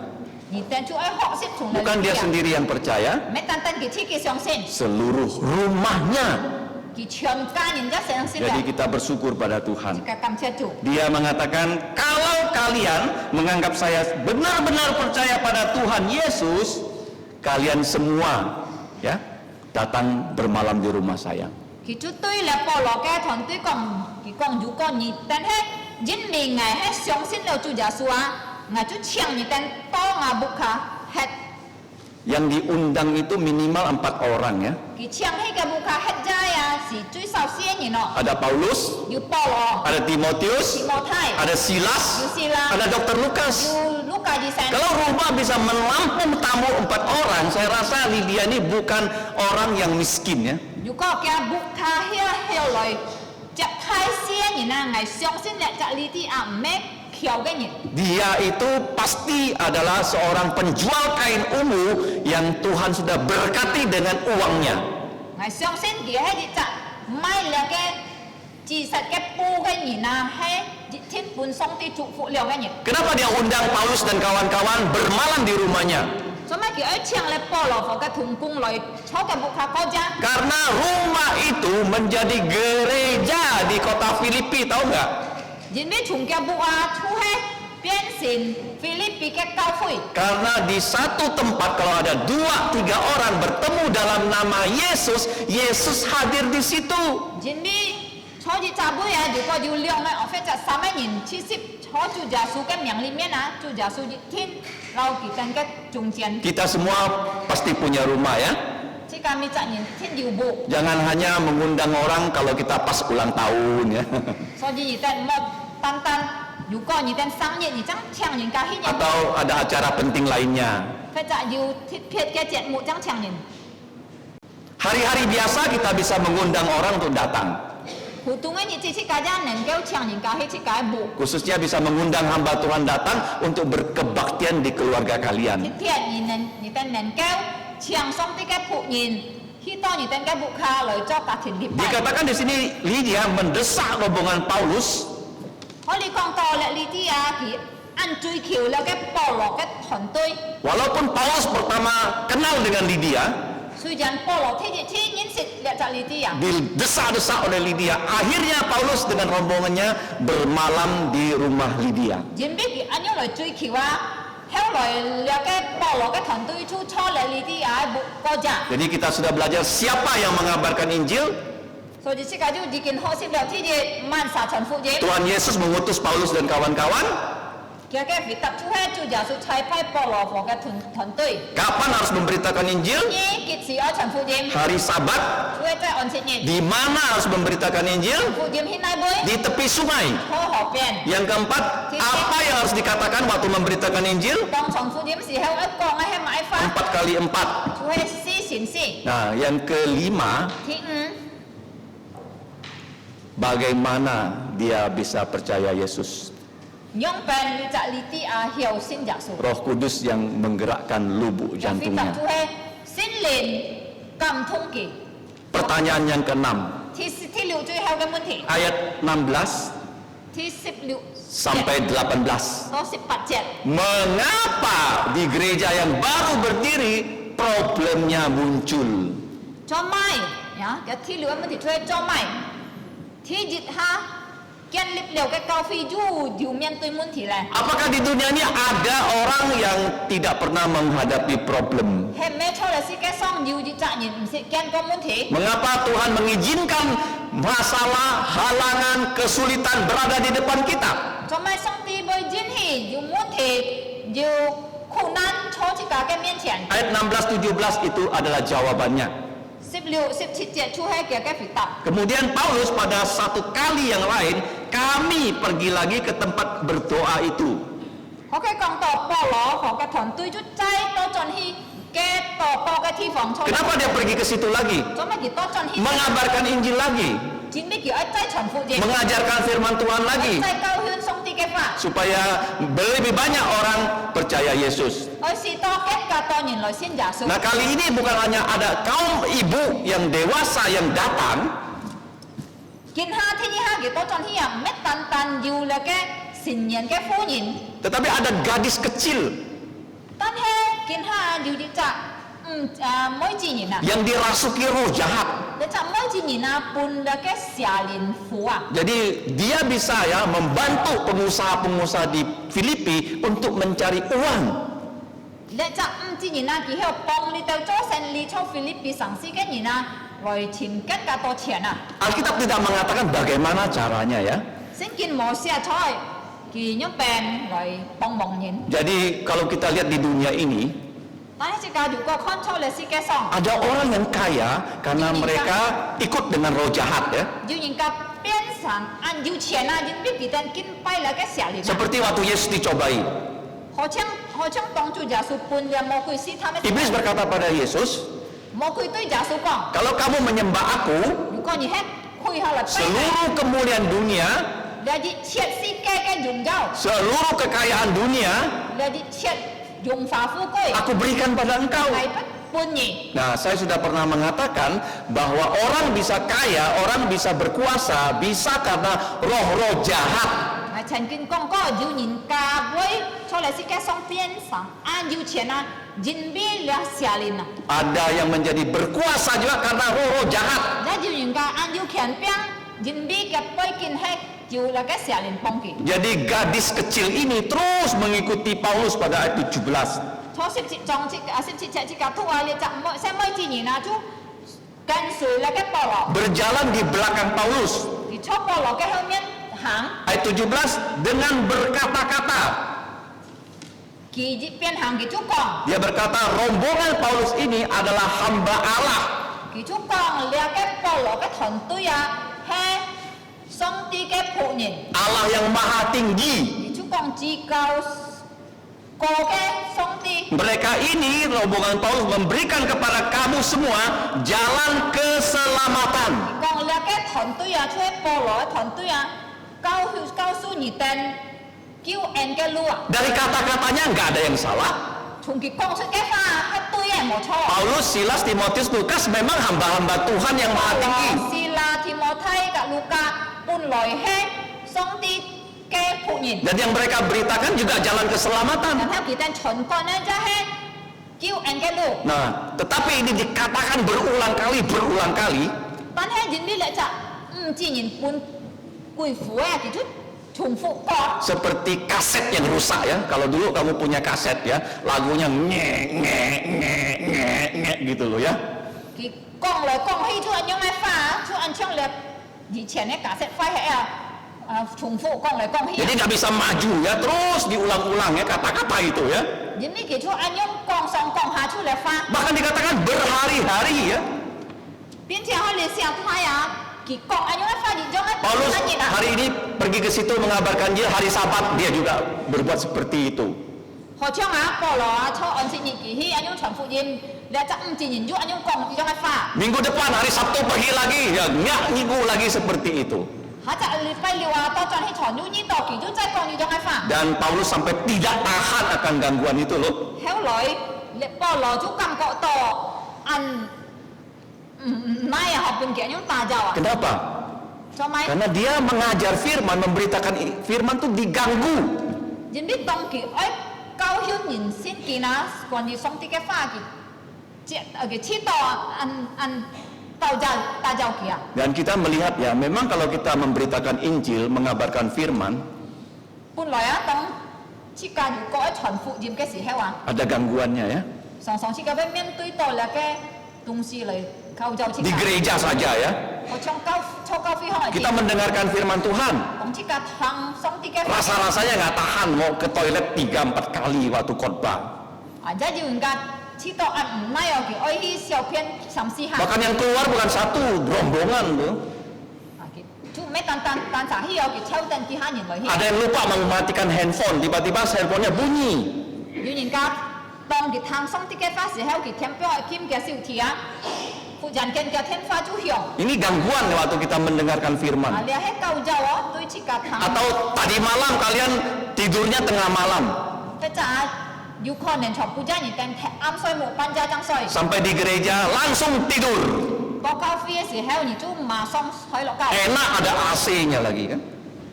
你tan tu ai hok sip chung bukan dia sendiri yang percaya, Mấy tan tan ki chi ki song sen. seluruh rumahnya. Ki全家人家上仙 Jadi 的。 kita bersyukur pada Tuhan. Jika kam cia tu. Dia mengatakan, kalau kalian menganggap saya benar-benar percaya pada Tuhan Yesus, kalian semua ya datang bermalam di rumah saya. Ki chu tui là bỏ lọ cái thằng tui còn ki con du con ni tan hết. Jin mi ngày hết song sen lo chu ja suwa. Nga chu chiang ni tan to nga buka hết. Yang diundang itu minimal 4 orang ya. Ki chiang hết cái buka hết jai à. Si chui sao xiên ni no. Ada Paulus, You bỏ lọ. ada Timotius, Timothai. ada Silas, You Silas. ada Dr. Lukas. You Luka di sana. Kalau rumah bisa menampung tamu 4 orang, saya rasa Lydia ini bukan orang yang miskin ya. 如果嘅 book 卡遐遐來，只太些人啊，係相信咧，只呢啲啊唔咩橋嘅人。 Dia itu pasti adalah seorang penjual kain ungu yang Tuhan sudah berkati dengan uangnya. 係相信佢係啲只買了嘅自實嘅布嘅人啊，係天本上帝祝福了嘅人。 Kenapa dia undang Paulus dan kawan-kawan bermalam di rumahnya? 所以佢一唱咧菠蘿佛嘅同工來炒嘅 book 卡嗰隻， Karena rumah itu menjadi gereja di kota Filipi, tahu nggak? 因為從嘅 book 啊，出係變變成 Filipi 嘅教會。 Karena di satu tempat kalau ada 2-3 orang bertemu dalam nama Yesus, Yesus hadir di situ. 因為坐住集會啊，如果要量咧，我非就3人70坐住耶穌嘅名裏面啊，就耶穌一天老幾間嘅中間。 Kita semua pasti punya rumah ya. 即係咪責任天要冇？ Jangan hanya mengundang orang kalau kita pas ulang tahun ya. 所以而家唔好單單，如果而家生日而將請人家去人， Atau ada acara penting lainnya. 佢就要貼片嘅節目將請人。 Hari-hari biasa kita bisa mengundang orang untuk datang. 普通嘅日子去家家能夠請人家去去家冇。 Khususnya bisa mengundang hamba Tuhan datang untuk berkebaktian di keluarga 今 kalian. 天能夠請上帝嘅僕人，去到而家嘅牧客來作家庭禮拜。 Dikatakan di sini Lydia mendesak rombongan Paulus 可以講到咧呢啲啊，佢按追求了嘅保羅嘅團隊。 Walaupun Paulus pertama kenal dengan Lydia, 雖然保羅聽認識咧就呢啲啊， didesak-desak oleh Lydia. Akhirnya Paulus dengan rombongannya bermalam di rumah Lydia. 因為佢按樣來追求啊，後來了嘅保羅嘅團隊出錯咧呢啲啊國家。 Jadi kita sudah belajar siapa yang mengabarkan Injil. 所以世界就已經學習了啲嘢萬撒塵福音。 Tuhan Yesus mengutus Paulus dan kawan-kawan. 佢嘅回答出係就耶穌差派保羅和嘅團隊。 Kapan harus memberitakan Injil? 呢結是愛塵福音， Hari Sabat. 佢係在安息日。 Di mana harus memberitakan Injil? 福音喺哪杯？ Di tepi sungai. 河河邊。 Yang keempat, apa yang harus dikatakan waktu memberitakan Injil? 當從福音時候一講係買法， 4 kali 4. 佢係思善思。 Nah, yang kelima, 第五， bagaimana dia bisa percaya Yesus? 用病你就呢啲啊孝信耶穌。 Roh Kudus yang menggerakkan lubuk 回答 jantungnya. 就係聖靈感通嘅。 Pertanyaan yang keenam, 第六最後嘅問題， ayat 16第16 sampai 18. 到18節。 Mengapa di gereja yang baru berdiri problemnya muncul? 做咩呀？嘅第六個問題就係做咩？第一下建立了嘅教會就面對問題咧。 Apakah di dunia ini ada orang yang tidak pernah menghadapi problem? 係咩錯咧？世界上有啲責任唔識見個問題。 Mengapa Tuhan mengizinkan masalah, halangan, kesulitan berada di depan kita? 做咩上帝會允許有問題、有苦難坐喺家嘅面前？ Ayat 16-17 itu adalah jawabannya. 16、17節出係嘅回答。 Kemudian Paulus pada satu kali yang lain, kami pergi lagi ke tempat berdoa itu. 我嘅講到保羅和嘅團隊就再多進去嘅禱告嘅地方坐。 Kenapa dia pergi ke situ lagi? 做乜嘢多進去？ Mengabarkan Injil lagi, 前邊叫再傳福音， mengajarkan firman Tuhan lagi, 再教勸上帝嘅法。 supaya lebih banyak orang percaya Yesus. 我是多更加多人來信耶穌。 Nah, kali ini bukan hanya ada kaum ibu yang dewasa yang datang, 見下天一下嘅多進去啊，唔係單單要你嘅成人嘅夫人， tetapi ada gadis kecil 但係見下要啲每自然啊， yang dirasuki roh jahat. 你就每自然啊，伴你嘅邪靈婦啊。 Jadi dia bisa ya membantu pengusaha-pengusaha di Filipi untuk mencari uang. 你就自然啊，佢喺度幫你哋做生意，做菲律賓城市嘅人啊，來錢更加多錢啊。 Alkitab tidak mengatakan bagaimana caranya ya. 聖經冇寫出佢用病來幫忙人。 Jadi kalau kita lihat di dunia ini, 但係家如果看出嚟世界上， ada orang yang kaya karena mereka ikut dengan roh jahat ya. 要人家變成按要錢啊，人哋佢哋敬拜嚟嘅邪靈啊。 Seperti waktu Yesus dicobai. 好像當做耶穌半日魔鬼試探嘅時候， Iblis berkata pada Yesus, 魔鬼對耶穌講： kalau kamu menyembah aku, 如果你係配合嚟拜你， seluruh kemuliaan dunia, 你係切世界嘅榮耀， seluruh kekayaan dunia, 你係切榮華富貴， aku berikan pada engkau. 係不半年。 Nah, saya sudah pernah mengatakan bahwa orang bisa kaya, orang bisa berkuasa, bisa karena roh-roh jahat. 係曾經講過，要人家會出嚟世界上變成按要錢啊，人邊了邪靈啊， Ada yang menjadi berkuasa juga karena roh-roh jahat. 你要人家按要錢變 jinbi ke poikin hek jiu la ke sialin pongki. Jadi gadis kecil ini terus mengikuti Paulus pada ayat 17. 初17章17節tu ali cak mo saya moi ji ni na tu kan sui la ke Paulo. Berjalan di belakang Paulus. Di chok Paulo ke homian hang. Ayat 17 dengan berkata-kata. Ki ji pian hang ki cukong. Dia berkata rombongan Paulus ini adalah hamba Allah. Ki cukong lia ke Paulo ke thon tu ya he song ti ke phụ nhìn. Allah yang maha tinggi. Ki cukong ji kau ko ke song ti. Mereka ini rombongan Paulus memberikan kepada kamu semua jalan keselamatan. Kong lia ke thon tu ya chue Paulo thon tu ya kau su ni ten kiu en ke lua. Dari kata-katanya nggak ada yang salah. Chung ki kong su ke fa ke tu ye mo cho. Paulus, Silas, Timotius, Lukas memang hamba-hamba Tuhan yang maha tinggi. Sila Timothai kak Luka pun loi he song ti ke phụ nhìn. Dan yang mereka beritakan juga jalan keselamatan. Dan theo kita chon kon aja he kiu en ke lu. Nah, tetapi ini dikatakan berulang kali. Tan he jin bi le cha ji nhìn pun kui fu ya ki tu chung fu ko. Seperti kaset yang rusak ya. Kalau dulu kamu punya kaset ya, lagunya nge gitu loh ya. Ki kong le kong hi chu an yong ai fa chu an chong le di qian ne ka set fa he ya chung fu kong le kong hi. Jadi nggak bisa maju ya, terus diulang-ulang ya kata-kata itu ya. Jin bi ki chu an yong kong song kong ha chu le fa. Bahkan dikatakan berhari-hari ya. Bian tia ho le sia tu ya ki kong an yong ai fa di jong ai Paulus an yin hari ini pergi ke situ mengabarkan dia hari Sabat, dia juga berbuat seperti itu. Ho chong Paulo cho on sin ni ki hi an yong chon fu yin le cha ji nhìn ju an yong kong di jong ai fa. Minggu depan hari Sabtu pergi lagi ya, nggak minggu lagi seperti itu. Ha cha li pai liu to chon hi chon yu ni to ki ju zai kong di jong ai fa. Dan Paulus sampai tidak tahan akan gangguan itu loh. Héo lỗi le Paulo chú cầm cọ to ăn nay học bên kia những tà giàu à Kenapa? cho mấy Karena dia mengajar firman, memberitakan firman itu diganggu. Jin biết tông kỳ ấy cao hiếu nhìn xin kỳ na còn đi sống tí cái pha kỳ chết ở cái chi to ăn tà giàu kìa. Dan kita melihat ya, memang kalau kita memberitakan Injil, mengabarkan firman, Pun lỗi á tông chỉ cần có ấy chuẩn phụ dìm cái gì héo à ada gangguannya ya. song song chỉ cần bên miền tây to là cái东西เลยcao giàu chỉ Di gereja saja ya. ở trong cao phi không Kita mendengarkan firman Tuhan, ông chỉ cần thằng sống tí cái pha rasa-rasanya nggak tahan mau ke toilet 3-4 kali waktu khotbah. Jadi enggak cito an nay ở cái oi hi xiao pian sam si ha. Bahkan yang keluar bukan satu, rombongan tuh. Chú mấy tan sa hi ở cái theo tan ki ha nhìn lời hi. Ada yang lupa mematikan handphone, tiba-tiba handphonenya bunyi. Yu nhìn ka tong cái thang song tí cái pha si heo cái thêm pio kim cái siêu thi á. Phụ dàn ken cái thêm pha chú hiong. Ini gangguan waktu kita mendengarkan firman. Alia he kau jauh tu chỉ cả thang. Atau tadi malam kalian tidurnya tengah malam, Cái cha yu con nên chọc puja nhìn tên am soi một ban gia trang soi. sampai di gereja langsung tidur. Có cao phi si heo nhìn chú mà song soi lọ cao. Enak ada AC-nya lagi kan.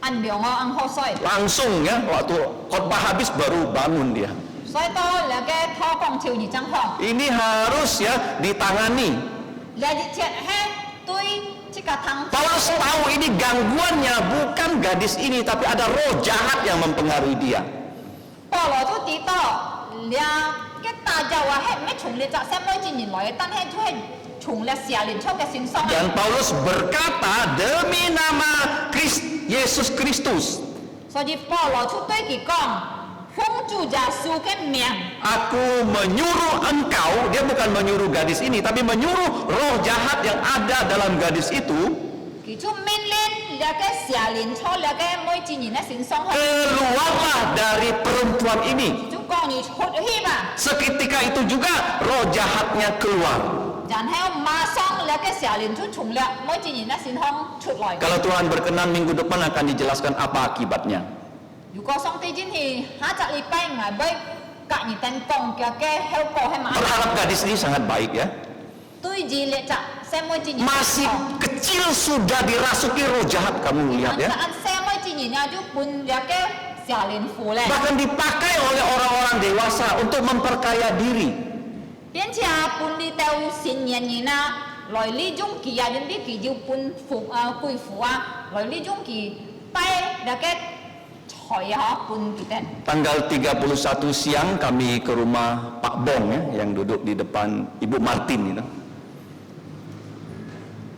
Ăn biểu ngô ăn ho soi. Langsung ya, waktu khotbah habis baru bangun dia. Soi to là cái tho kong chiều nhìn trang phong. Ini harus ya ditangani. Là di chuyện he tôi chỉ cả thằng. Paulus tahu ini gangguannya bukan gadis ini, tapi ada roh jahat yang mempengaruhi dia. Paulo tu tí to là cái tà giàu à hết mấy chủng liệt xem mấy chuyện nhìn nói tan hết chú hết chủng là xia liền cho cái xin xong. Dan Paulus berkata demi nama Yesus Kristus, So di Paulo chú tới kỳ con phong chủ giả su cái miệng. aku menyuruh engkau, dia bukan menyuruh gadis ini, tapi menyuruh roh jahat yang ada dalam gadis itu, Kỳ chú min lên là cái xia liền cho là cái mấy chuyện nhìn nó xin xong hết. keluarlah dari perempuan ini. Chú con như hụt hi mà. Seketika itu juga roh jahatnya keluar. Dàn heo mà xong là cái xia liền chú chủng là mấy chuyện nhìn nó xin không chụt lại. Kalau Tuhan berkenan minggu depan akan dijelaskan apa akibatnya. Dù có xong tí chín thì há chặt li bay ngài bay cả những tên công kia cái heo cổ hay mà. Berharap gadis ini sangat baik ya. Tôi gì lệ chặt xem mấy chuyện nhìn. Masih kecil sudah dirasuki roh jahat, kamu lihat ya. Anh xem mấy chuyện nhìn nha chú pun là cái xia liền phù lên. Bahkan dipakai oleh orang-orang dewasa untuk memperkaya diri. Biến cha pun đi theo xin nhận nhìn na lòi lý dung kỳ à đến biết kỳ diêu bún phụ quỳ phụ lòi lý dung kỳ tay đã cái chọi họ bún kỳ tên. Tanggal 31 siang kami ke rumah Pak Bong ya, yang duduk di depan Ibu Martin itu.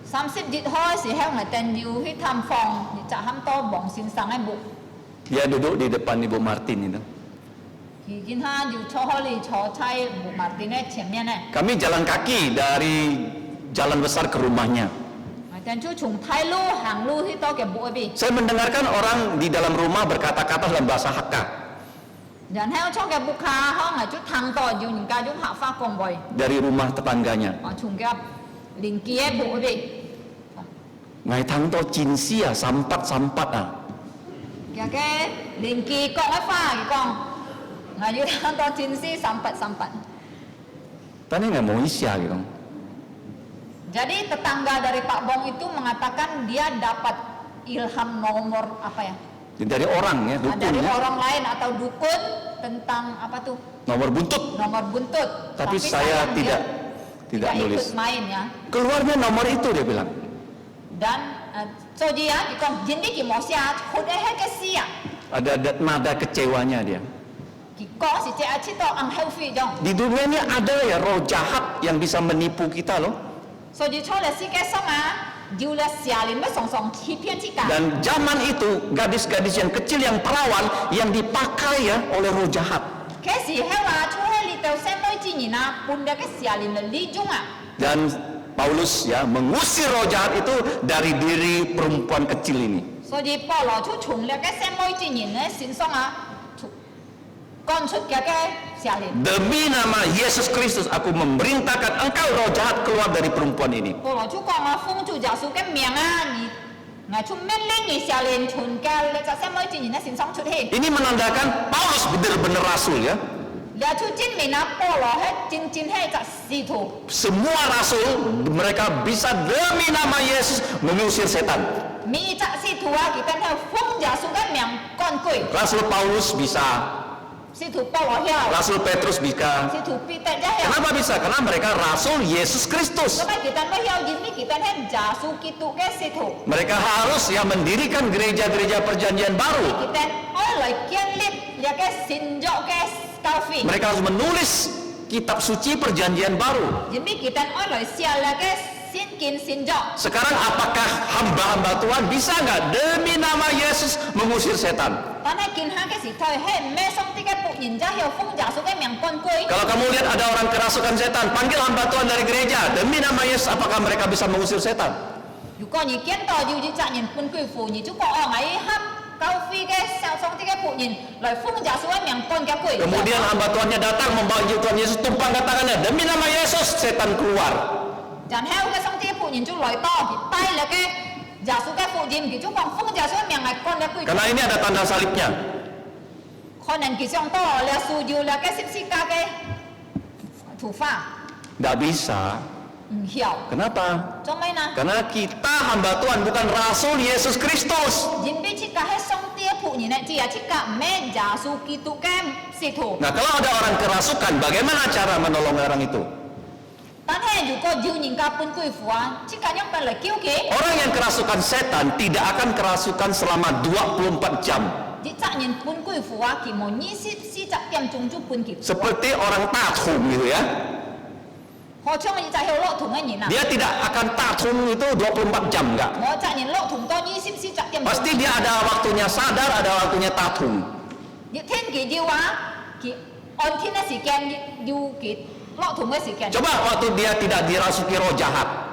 30 日開始向我哋要去探訪，就喊多王先生嘅墓。 Dia duduk di depan Ibu Martin itu. 而見他要坐開嚟坐喺木馬店嘅前面咧， Kami jalan kaki dari jalan besar ke rumahnya. 我哋就從睇路行路去到嘅墓嗰邊。 Saya mendengarkan orang di dalam rumah berkata-kata dalam bahasa Hakka. 人喺坐嘅墓卡，可能就聽到要人家用客家講話， Dari rumah tetangganya. 從嘅鄰居嘅墓嗰邊。 Ngai thang to cinsia sampat ah. 嘅鄰居講一番，佢講，我要聽到戰士sampat. Tanya nggak mau isya gitu. Jadi tetangga dari Pak Bong itu mengatakan dia dapat ilham nomor apa ya? Dari orang ya, dukun Dari ya. orang lain atau dukun tentang apa tuh? Nomor buntut. Nomor buntut. Tapi saya sayang tidak nulis. ikut main ya. Keluarnya nomor itu dia bilang. Dan so dia dikong jadi kimosia khudah kesia. Ada nada kecewanya dia. Kikong si cek aci to ang healthy dong. Di dunia ini ada ya roh jahat yang bisa menipu kita loh. So di chole si ke sama Jula sialin ba song hipian cika. Dan zaman itu gadis-gadis yang kecil yang perawan yang dipakai ya oleh roh jahat. Kesi hewa chuhe li tau semoi jinina bunda ke sialin le li junga. Dan Paulus ya mengusir roh jahat itu dari diri perempuan kecil ini. So di Paulo chu chung le ke semoi jinina sin song kon chut ke sialin. Demi nama Yesus Kristus aku memerintahkan engkau roh jahat keluar dari perempuan ini. Paulo chu kong fung chu jasu ke miang ni ngai chu men le ni sialin chun ke le ka semoi jinina sin song chut he. Ini menandakan Paulus benar-benar rasul ya. Dia chu jin mina Paulo he jin he za si tu. Semua rasul mereka bisa demi nama Yesus mengusir setan. Mi za si tu kita he fung jasu ke miang kon kui. Rasul Paulus bisa, Si tu Paulo hiao. Rasul Petrus bisa. Si tu Peter ja hiao. Kenapa bisa? Karena mereka rasul Yesus Kristus. Sebab kita mah hiao jin ni kita he jasu kitu ke si tu. Mereka harus ya mendirikan gereja-gereja perjanjian baru. Kita oi lai kian lip dia ke sinjo ke kaufi. Mereka harus menulis kitab suci perjanjian baru. Jadi kita oi lai sia la ke sin kin sinjo. Sekarang apakah hamba-hamba Tuhan bisa nggak demi nama Yesus mengusir setan? Karena kin ha ke si thoi he me song ti ke pu yin ja hiao fung jasu ke miang kon kui. Kalau kamu lihat ada orang kerasukan setan, panggil hamba Tuhan dari gereja. Demi nama Yesus, apakah mereka bisa mengusir setan?如果你見到要你責任半句負，你就講哦，我黑高飛嘅上上啲嘅僕人來封就所謂命幹嘅鬼。 Kemudian hamba Tuhannya datang membawa Injil Tuhan Yesus, tumpangkan tangannya. Demi nama Yesus, setan keluar. 然後嘅上啲嘅僕人就來到，佢帶嚟嘅就所嘅僕人，佢就講封就所謂命係幹嘅鬼。 Karena ini ada tanda salibnya. 可能佢上到嚟數要嚟嘅十字架嘅頭髮 Tidak bisa. 唔曉， Kenapa? 做咩呢？ Karena kita hamba Tuhan bukan rasul Yesus Kristus. 人哋切架係上啲嘅僕人咧，只係切架咩就所基督嘅使徒。 Nah, kalau ada orang kerasukan, bagaimana cara menolong orang itu? 但係如果要人家半句負啊，切架用嚟嚟叫佢。 Orang yang kerasukan setan tidak akan kerasukan selama 24 jam. 啲責任半句負啊，佢冇24點鐘就半句。 Seperti orang tatung gitu ya. 何嘗你就係落同嘅人啊？ Dia tidak akan tatung itu 24 jam enggak. 我責任落同多24點鐘。 Pasti dia ada waktunya sadar, ada waktunya tatung. 日天佢要啊，佢按天嘅時間要佢落同嘅時間。 Coba waktu dia tidak dirasuki roh jahat.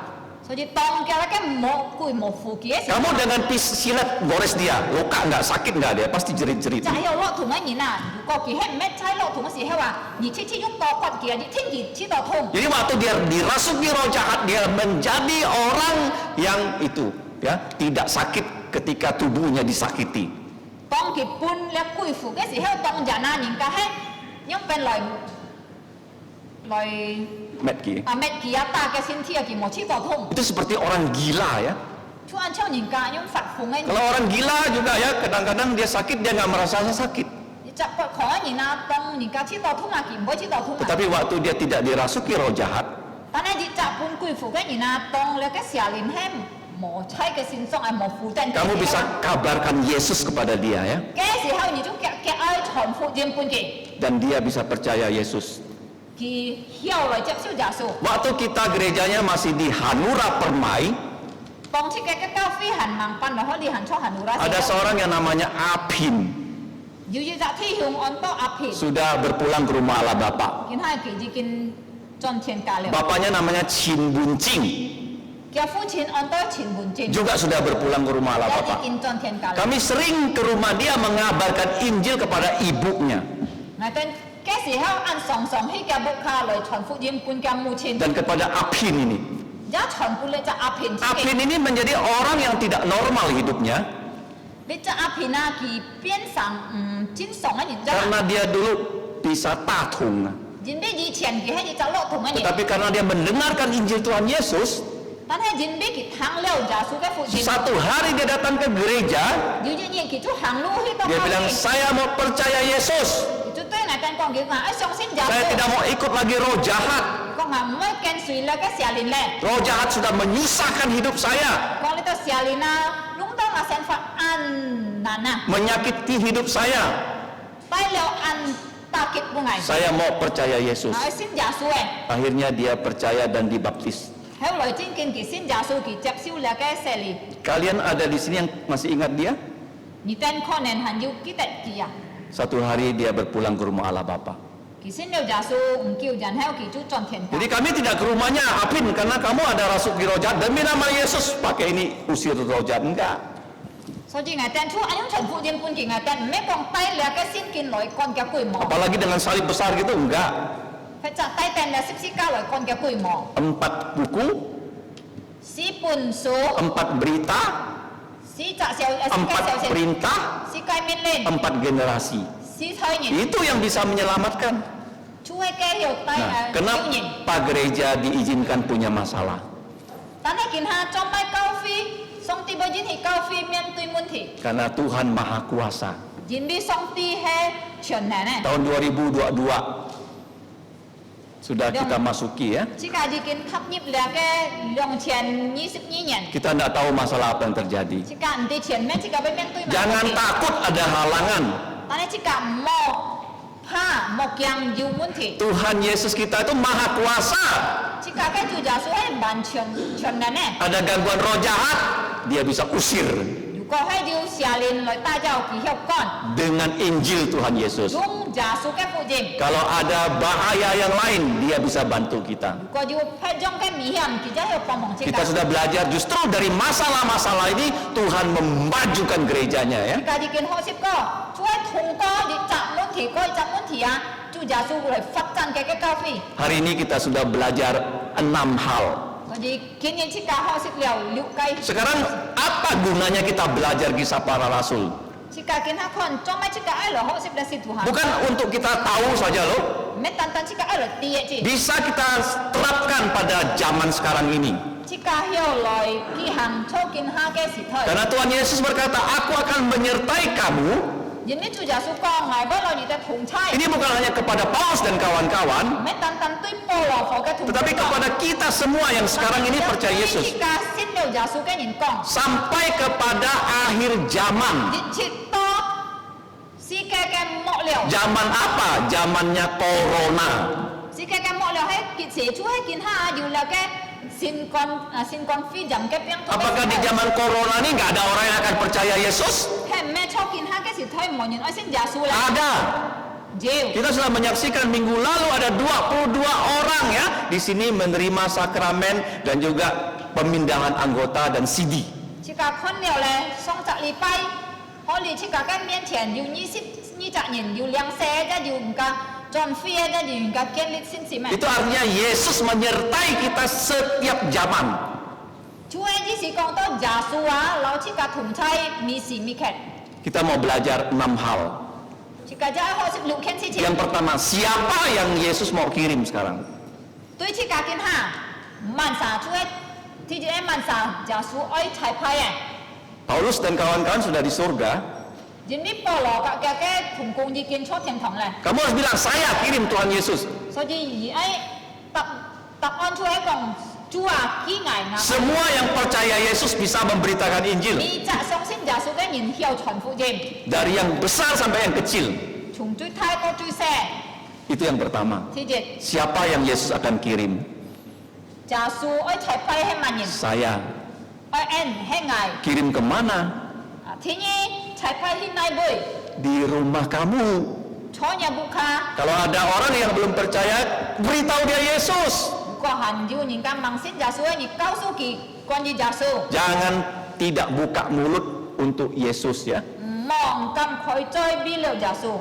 所以當嘅咧，冇攰冇負嘅時候， Kamu dengan silet gores dia, luka enggak, sakit enggak dia, pasti jerit-jerit. 就係落同嘅人啊。如果佢係唔係猜落同嘅時候啊，而切切用多骨嘅，日天佢知道痛。 Jadi waktu dia dirasuki roh jahat, dia menjadi orang yang itu ya, tidak sakit ketika tubuhnya disakiti. 當佢半咧攰負嘅時候，當人啊，人家係因為來 Metki. 啊咩佢啊打嘅身體啊，佢冇知道痛。 Itu seperti orang gila ya. 出按照人家用發瘋嘅。 Kalau orang gila juga ya, kadang-kadang dia sakit dia nggak merasa sakit. 就不可能啊，當人家知道痛啊，佢唔會知道痛啊。 Tetapi waktu dia tidak dirasuki roh jahat, 但係日雜半貴婦嘅人啊，當你嘅下年係冇差嘅先送係冇負擔。 Kamu bisa kabarkan Yesus kepada dia ya. 嘅時候，你就嘅愛傳福音半嘅， Dan dia bisa percaya Yesus. 佢後來接受耶穌。 Waktu kita gerejanya masih di Hanura Permai, 當時嘅教會係盲班落去，你行出行路啦。 ada seorang yang namanya Apin 要就天向安多阿皮， sudah berpulang ke rumah Allah Bapa. 見下佢已經賺錢家了。 Bapaknya namanya Chin Buncing 嘅父親安多錢換錢， juga sudah berpulang ke rumah Allah 已 Bapa. 經賺錢家了。 Kami sering ke rumah dia mengabarkan Injil kepada ibunya 嗱，但嘅時候按常常去嘅屋卡來傳福音半嘅母親， dan kepada Apin ini. 一傳半你就阿片。 Apin ini menjadi orang yang tidak normal hidupnya 你就阿片啊，佢變成正常嘅人啫。 karena dia dulu bisa tatung. 人哋以前佢係走落同嘅人， Tetapi karena dia mendengarkan Injil Tuhan Yesus, 但係人哋佢行了耶穌嘅福音， satu hari dia datang ke gereja, 有一年佢就行路去到 dia 教 bilang, 會， saya mau percaya Yesus. 就對我哋講佢話，相信耶 Saya 穌。 tidak mau ikut lagi roh jahat. 講話唔可以跟隨你嘅邪靈咧， Roh jahat sudah menyusahkan hidup saya, 講你到邪靈啊，弄到我生活安難啊， menyakiti hidup saya. 帶了安打擊本嚟， Saya mau percaya Yesus. 我信耶穌嘅。 Akhirnya dia percaya dan dibaptis. 後來真見佢信耶穌，佢接受了嘅洗禮。 Kalian ada di sini yang masih ingat dia? 你等可能還要記得佢啊， Satu hari dia berpulang ke rumah Allah Bapa. 佢信了耶穌，唔叫人後佢就賺天家。 Jadi kami tidak ke rumahnya, Apin, karena kamu ada rasuk di roh jahat. Demi nama Yesus, pakai ini usir roh jahat. Enggak. 所以我等出阿用傳福音本嘅我等，唔係講帶了嘅先見來幹嘅規模， Apalagi dengan salib besar gitu, enggak. 佢就帶定了十字架來幹嘅規模， 4 buku, 四本書， 4 berita, 四隻小四個 4 小説， perintah, 四個命令， 4 generasi. 四代人， Itu yang bisa menyelamatkan. 出去嘅要帶 Nah, 小人。 kenapa gereja diizinkan punya masalah? 但係見下裝擺教會，上帝要引起教會面對問題， Karena Tuhan Maha Kuasa. 因為上帝係全能嘅。 Tahun 2022 sudah kita masuki ya. 這個已經踏入了嘅2022年， Kita tidak tahu masalah apa yang terjadi. 這個唔知前面這個要面對乜 Jangan 問題， takut ada halangan. 但係這個莫怕莫驚有問題， Tuhan Yesus kita itu Maha Kuasa. 這個嘅主耶穌係完全能嘅。 Ada gangguan roh jahat, dia bisa usir 如果係要邪靈來帶走佢向幹， dengan Injil Tuhan Yesus. 用耶穌嘅福音。 Kalau ada bahaya yang lain, dia bisa bantu kita. 如果要係種嘅危險，佢就要幫忙這個。 Kita sudah belajar justru dari masalah-masalah ini Tuhan memajukan gerejanya ya. 這個已經學習過，做係通過你集問題，嗰集問題啊，主耶穌來發展嘅教會。 Hari ini kita sudah belajar 6 hal. 所以今年這個學習了6個。 Sekarang apa gunanya kita belajar kisah para rasul? 這個見下看，做咩這個愛來學習的是徒行， Bukan untuk kita tahu saja loh. 唔係單單這個愛來第一字， Bisa kita terapkan pada zaman sekarang ini. 這個要來舉行操見下嘅時代。 Karena Tuhan Yesus berkata, aku akan menyertai kamu. 因為主耶穌講，我要來你的同差， Ini bukan hanya kepada Paulus dan 唔 kawan-kawan, 係單單對保羅課嘅同 tetapi kepada kita semua yang sekarang ini percaya Yesus. 這個信了耶穌嘅人講， Sampai kepada akhir zaman. 直到世界嘅末了， Zaman apa? Zamannya corona. 世界嘅末了係結社出係見下要了嘅新冠肺炎嘅病毒。 Apakah di zaman corona ini nggak ada orang yang akan percaya Yesus? 係唔係操見下嘅時代冇人愛信耶穌咧？ Ada. 有。 Kita sudah menyaksikan minggu lalu ada 22 orang ya di sini menerima sakramen dan juga pemindahan anggota dan CD. 這個看了咧，上個禮拜，我哋這個嘅面前有20人，有兩世，一有唔個轉飛，一有唔個建立信心。 Itu artinya Yesus menyertai kita setiap zaman. 主要意思講到耶穌啊，老這個同差每時每刻， Kita mau belajar 6 hal. 這個就係學習6件事情。 Yang pertama, siapa yang Yesus mau kirim sekarang? 對這個見下，萬撒主要提住萬撒耶穌愛差派嘅， Paulus dan kawan-kawan sudah di surga. 因為保羅嘅同工已經出天堂咧， Kamu harus bilang, saya kirim Tuhan Yesus. 所以而愛答答案出喺講主啊幾危啊 Semua yang percaya Yesus bisa memberitakan Injil. 你則相信耶穌嘅人要傳福音 Dari yang besar sampai yang kecil. 從最大到最細 Itu yang pertama. 第一 Siapa yang Yesus akan kirim? 耶穌愛齊批係萬人 Saya. 愛恩係危 Kirim kemana? 天意齊批係內背 Di rumah kamu. 坐入屋卡 Kalau ada orang yang belum percaya, beritahu dia Yesus. 如果還有人家盲信耶穌嘅，你告訴佢關於耶穌 Jangan tidak buka mulut untuk Yesus ya. 唔望咁佢再俾了耶穌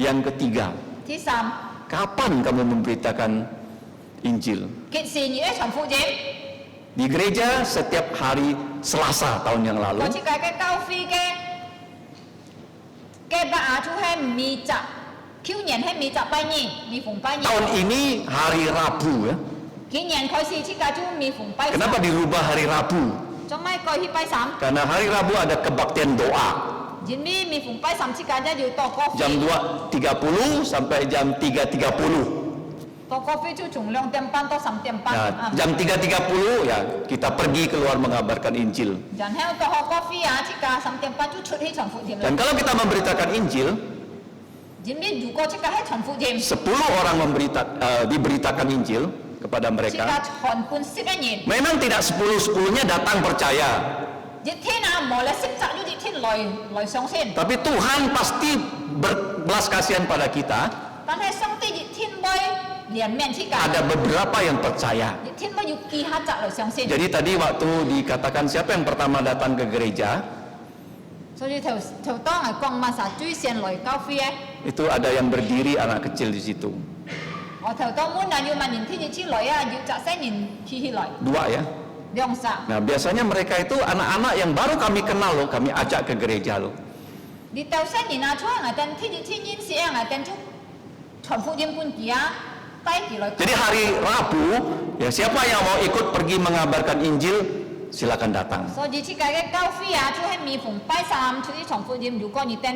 Yang ketiga, 第三 kapan kamu memberitakan Injil? 幾時你要傳福音 Di gereja setiap hari Selasa tahun yang 我 lalu, 設計嘅教會嘅白亞出係每集，去年係每集拜二，每逢拜二。 tahun ini hari Rabu ya. 今年開始設計咗每逢拜三。 Kenapa dirubah hari Rabu? 做咩改去拜三？ Karena hari Rabu ada kebaktian doa 因為每逢拜三設計咗要多歌 jam 會， 2.30 sampai jam 3.30. 多歌會就從2點半到3點半。 Nah, jam 3.30 ya kita pergi keluar mengabarkan Injil. 然後多學歌會啊，設計3點半就出去傳福音啦 Dan。kalau kita memberitakan Injil, 因為如果設計係傳福音， 10 orang diberitakan Injil kepada 設計 mereka. 傳半10人， Memang tidak 10-10-nya datang percaya, 一天啊冇嚟識責咗一天來相信， tapi Tuhan pasti berbelas kasihan pada kita. 但係上帝一天會連面設計， Ada beberapa yang percaya. 一天會要記下責來相信。 Jadi tadi waktu dikatakan siapa yang pertama datang ke gereja, 所以頭當係講嘛，實最先來教會嘅， itu ada yang berdiri anak kecil di situ. 我頭當滿啊要問人天日出來啊，要責聲人起來， 2 ya. 兩殺。 Nah biasanya mereka itu anak-anak yang baru kami kenal loh, kami ajak ke gereja loh. 你頭聲人啊，出嚟等天日天煙時啊，等就傳福音半期啊，帶佢來。 Jadi hari Rabu, ya siapa yang mau ikut pergi mengabarkan Injil, silakan datang. 所以設計嘅教會啊，就係每逢拜三出去傳福音，如果你等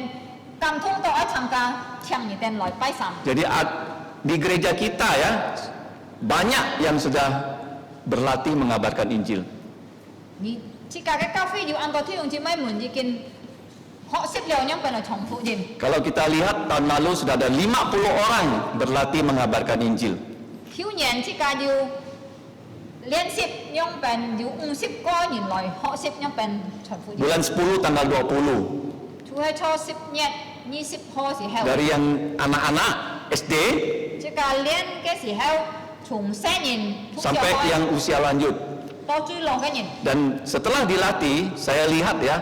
感通到一參加，請你等來拜三。 Jadi di gereja kita ya banyak yang sudah berlatih mengabarkan Injil. 你設計嘅教會要按照弟兄姊妹們已經學識了樣本來傳福音。 Kalau kita lihat tahun lalu sudah ada 50 orang berlatih mengabarkan Injil. 去年設計要練習樣本，要50個人來學識樣本傳福音。 Bulan 10 tanggal 20. 就係初10日20號時候， Dari yang anak-anak SD 設計練嘅時候，從成人 sampai yang usia lanjut. 到最老嘅人。 Dan setelah dilatih, saya lihat ya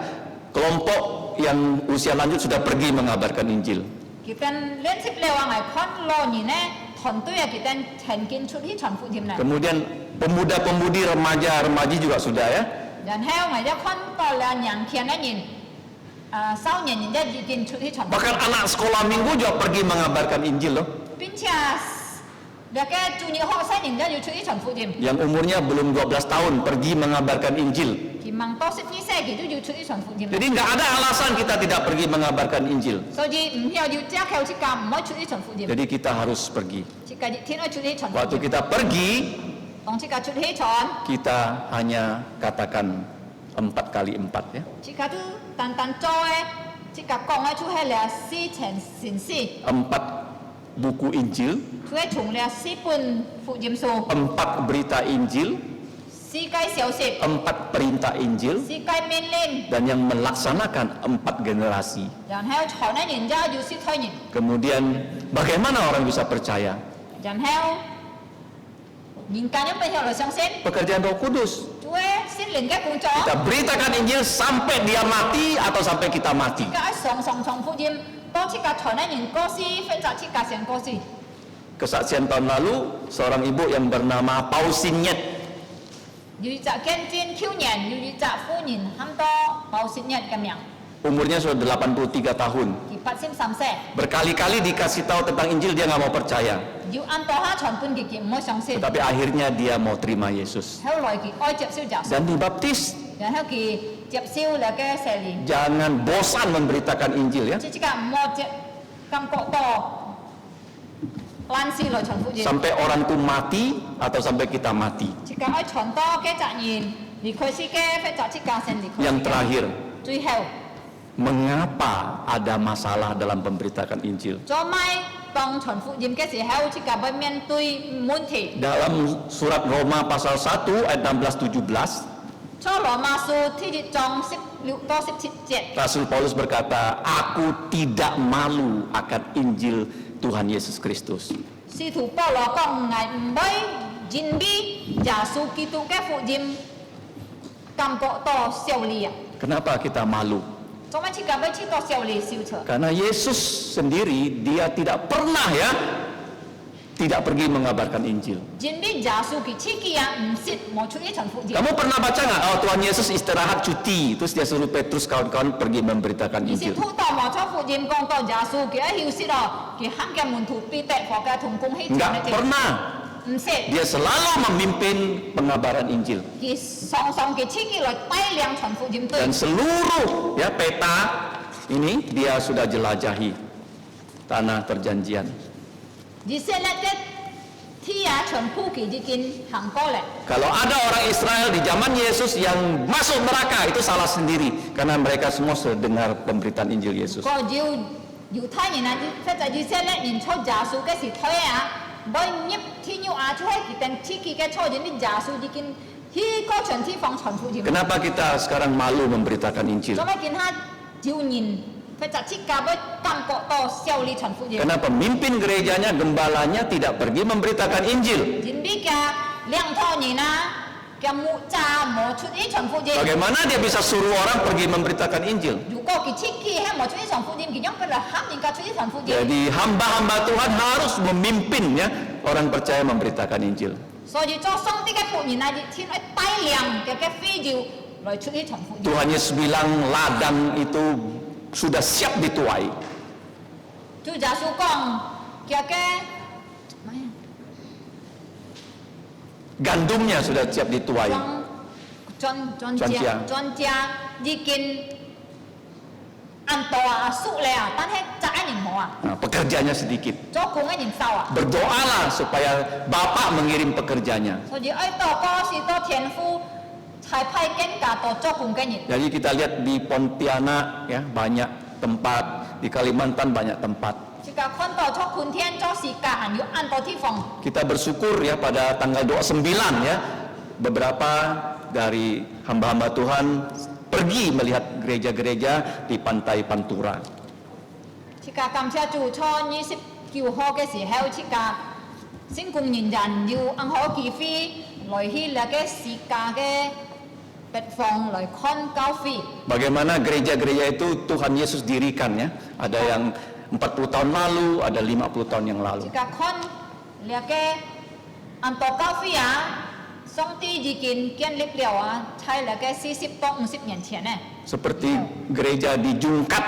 kelompok yang usia lanjut sudah pergi mengabarkan Injil. 佢哋練習了話係看老人呢，團隊啊，佢哋曾經出去傳福音啦。 Kemudian pemuda-pemudi remaja-remaji juga sudah ya. 然後我一看到了年輕嘅人，少年人一已經出去傳福 Bahkan 音， anak sekolah minggu juga pergi mengabarkan Injil loh. 並且那個中學生人一要出去傳福音， Yang umurnya belum 12 tahun pergi mengabarkan Injil. 佢問到12歲佢都要出去傳福音。 Jadi nggak ada alasan kita tidak pergi mengabarkan Injil. 所以唔要遮口設計，唔可以出去傳福音。 Jadi kita harus pergi. 設計天可以出去傳福 Waktu 音， kita pergi, 當設計出去傳， kita hanya katakan 4 kali 4 ya. 設計都單單做嘅，設計講嘅出係了4層善事， 4 buku Injil, 出係從了4本福音書、 4 berita Injil, 4個消息、 4 perintah Injil, 4個命令， dan yang melaksanakan 4 generasi. 然後傳嘅人家要識推人， Kemudian bagaimana orang bisa percaya? 然後人間有咩要來相信？ Pekerjaan Roh Kudus. 就係聖靈嘅工作， Kita beritakan Injil sampai dia mati atau sampai kita mati. 而家上傳福音，當設計傳嘅人過世，或者設計成過世。 Kesaksian tahun lalu, seorang ibu yang bernama Pausinyet. 要集見證去年，要集歡迎很多報信日咁樣， Umurnya sudah 83 tahun. 佢83歲， Berkali-kali dikasih tahu tentang Injil, dia nggak mau percaya. 要按到下傳本佢唔好相信， Tapi akhirnya dia mau terima Yesus. 後來佢愛接受耶穌， Dan dibaptis. 然後佢接受那個聖靈， Jangan bosan memberitakan Injil ya. 即係唔好接感覺到爛事來傳福音。 Sampai orang itu mati atau sampai kita mati. 即個愛傳多嘅責任，離開世界，或者即個先離開世界。 Yang terakhir, 最後， mengapa ada masalah dalam memberitakan Injil? 做咪當傳福音嘅時候，即個要面對問題。 Dalam surat Roma pasal 1 ayat 16-17, 初羅馬書第一章16到17節， Rasul Paulus berkata, aku tidak malu akan Injil Tuhan Yesus Kristus. 使徒保羅講：我唔會認為耶穌基督嘅福音感覺到笑理啊！ Kenapa kita malu? 做乜即個要去到笑理笑出？ Karena Yesus sendiri, dia tidak pernah tidak pergi mengabarkan Injil. 認為耶穌佢自己啊唔識冇出去傳福音。 Kamu pernah baca nggak? Oh, Tuhan Yesus istirahat cuti, terus dia suruh Petrus kawan-kawan pergi memberitakan 而是 Injil. 土到冇出福音講到耶穌佢一休息咯，佢喊嘅門徒彼得和嘅同工去傳 Nggak 嘅， pernah. 唔識。 Dia selalu memimpin pengabaran Injil. 佢常常佢自己來帶領傳福音隊 Dan。seluruh peta ini dia sudah jelajahi tanah perjanjian. 而且咧嘅天啊全部佢已經行過嚟。 Kalau ada orang Israel di zaman Yesus yang masuk neraka, itu salah sendiri karena mereka semua sudah dengar pemberitaan Injil Yesus. 個猶太人啊，或者以色列人出耶穌嘅時睇啊，每入天要亞出去決定自己嘅錯，人啲耶穌已經去個全地方傳福音。 Kenapa kita sekarang malu memberitakan Injil? 做咩見他照人或者自家要感覺到效力傳福音？ Karena pemimpin gerejanya, gembalanya tidak pergi memberitakan Injil. 人哋嘅兩套人啊，嘅木渣冇出去傳福音。 Bagaimana dia bisa suruh orang pergi memberitakan Injil? 如果佢自己係冇出去傳福音，佢樣佢就喊人家出去傳福音。 Jadi hamba-hamba Tuhan harus memimpin orang percaya memberitakan Injil. 所以做上帝嘅僕人啊，天去帶領嘅非要來出去傳福音。 Tuhan Yesus bilang ladang itu sudah siap dituai. 主耶穌講嘅Gandumnya sudah siap dituai. 莊稼已經按到啊熟了啊，但係摘一年冇啊， Nah, pekerjanya sedikit. 做工嘅人少啊。 Berdoalah supaya Bapak mengirim pekerjanya. 所以愛禱告是到天父才派更加多做工嘅人。 Jadi kita lihat di Pontianak banyak tempat, di Kalimantan banyak tempat. 這個看到做春天做時間還有按到地方。 Kita bersyukur pada tanggal 29 beberapa dari hamba-hamba Tuhan pergi melihat gereja-gereja di pantai Pantura. 這個感謝主，初29號嘅時候，這個聖工人人要按好機會來去那個世界嘅北方來看教會。 Bagaimana gereja-gereja itu Tuhan Yesus dirikan Ada yang 40 tahun lalu, ada 50 tahun yang lalu. 這個看那個按到教會啊，上帝已經建立了啊，在那個40到50年前呢。 Seperti gereja di Jungkat.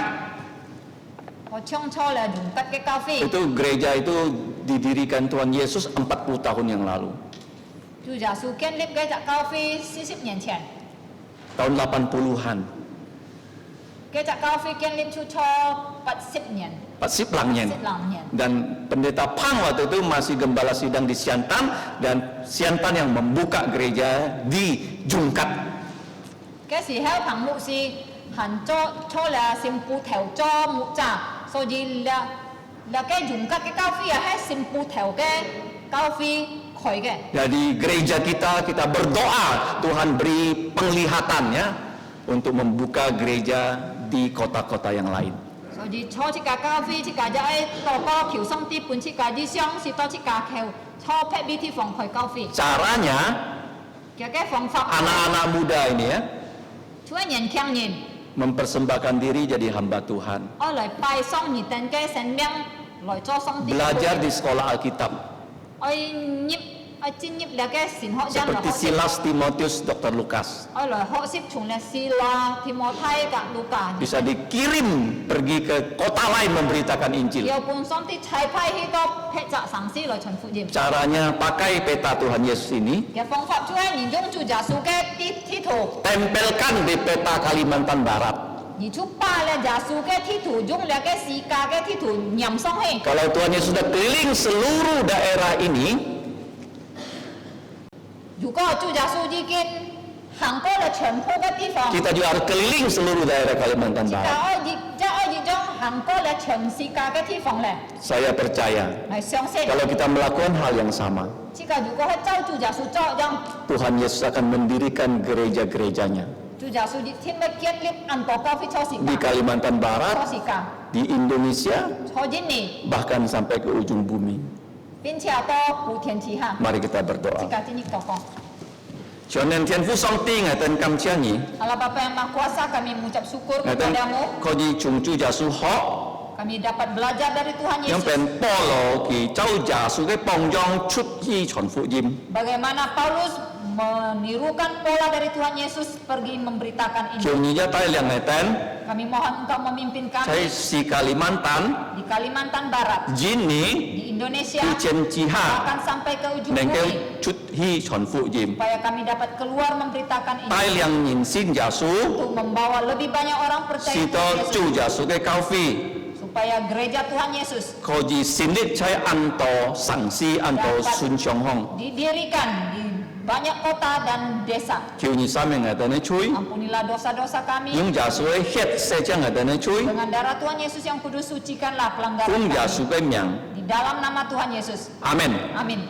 我唱錯了，用得嘅教會。 Itu gereja itu didirikan Tuhan Yesus 40 tahun yang lalu. 主耶穌建立嘅教會40年前， Tahun 80-an. 嘅教會建立出初80年。 Pasip Langyen. Dan pendeta Pang waktu itu masih gembala sidang di Siantan, dan Siantan yang membuka gereja di Jungkat. 嘅時候，彭牧師行咗錯了，成部頭做木渣，所以那個用吉嘅教會啊，係成部頭嘅教會開嘅。 Jadi gereja kita berdoa Tuhan beri penglihatan untuk membuka gereja di kota-kota yang lain. 所以初這個教會，這個就係禱告求上帝本這個理想是到這個求初撇啲地方開教會。 Caranya 嘅方法， anak-anak muda ini 除咗年輕人， mempersembahkan diri jadi hamba Tuhan. 我來拜上熱等嘅生命來做上帝。 Belajar di sekolah Alkitab. 我進入那個神學院來 Seperti 學習。 Silas, Timotius, Dr. Lukas. 我來學習從歷史啦，提摩太กับ路加。 Bisa dikirim pergi ke kota lain memberitakan Injil. 有本上帝差派許多劈責神師來傳福音。 Caranya pakai peta Tuhan Yesus ini, 嘅方法就係沿用主耶穌嘅地圖， tempelkan di peta Kalimantan Barat. 你出巴了假书个地图用了个西家个地图nyam song he Kalau Tuhan Yesus sudah keliling seluruh daerah ini, 如果主假书已经行过了全部的地方 kita juga harus keliling seluruh daerah Kalimantan 即 Barat. 係已經行過了全世界嘅地方咧， Saya percaya 係相信。 kalau kita melakukan hal yang sama, 即係如果係照主耶穌做樣， Tuhan Yesus akan mendirikan gereja-gerejanya 主耶穌一天要建立安多高飛初時 di 間， Kalimantan 初 Barat, 時間， di Indonesia, 初印尼， bahkan sampai ke ujung bumi. 並且到普天之下， Mari kita 即 berdoa. 係真係禱告。 Tuhan yang Thiên父Song Ti ngatan kamciani, Allah Bapa yang Maha Kuasa, kami mengucap syukur ngatan kepadamu. kau di Chungcu Jasu Ho, Kami dapat belajar dari Tuhan yang Yesus. pen polo ki Chau Jasu ke Pongjong Chut Hi Chon Fu Yim. Bagaimana Paulus menirukan pola dari Tuhan Yesus pergi memberitakan ini. Chiều ni ja tai liang ngatan, Kami mohon Engkau memimpin saya kami si Kalimantan, di Kalimantan Barat, Jin ni di Indonesia, di Chen Chi Ha, akan sampai ke ujung neng bumi, ke Chut Hi Chon Fu Yim. supaya kami dapat keluar memberitakan Tai ini liang Yin Sin Jasu, untuk membawa lebih banyak orang percaya si to kepada Chu Yesus, Jasu ke Kau Fi, supaya gereja Tuhan Yesus kau di Sinit Chai Anto Sang Si Anto Sun Chong Hong. didirikan di banyak kota dan desa. Chiều ni sa meng ngatan ne chui, Ampunilah dosa-dosa kami. yung Jasu ke Het Se Chang ngatan ne chui, Dengan darah Tuhan Yesus yang kudus, sucikanlah pelanggaran Kung kami. Jasu ke Miang. Di dalam nama Tuhan Yesus. Amin. Amin.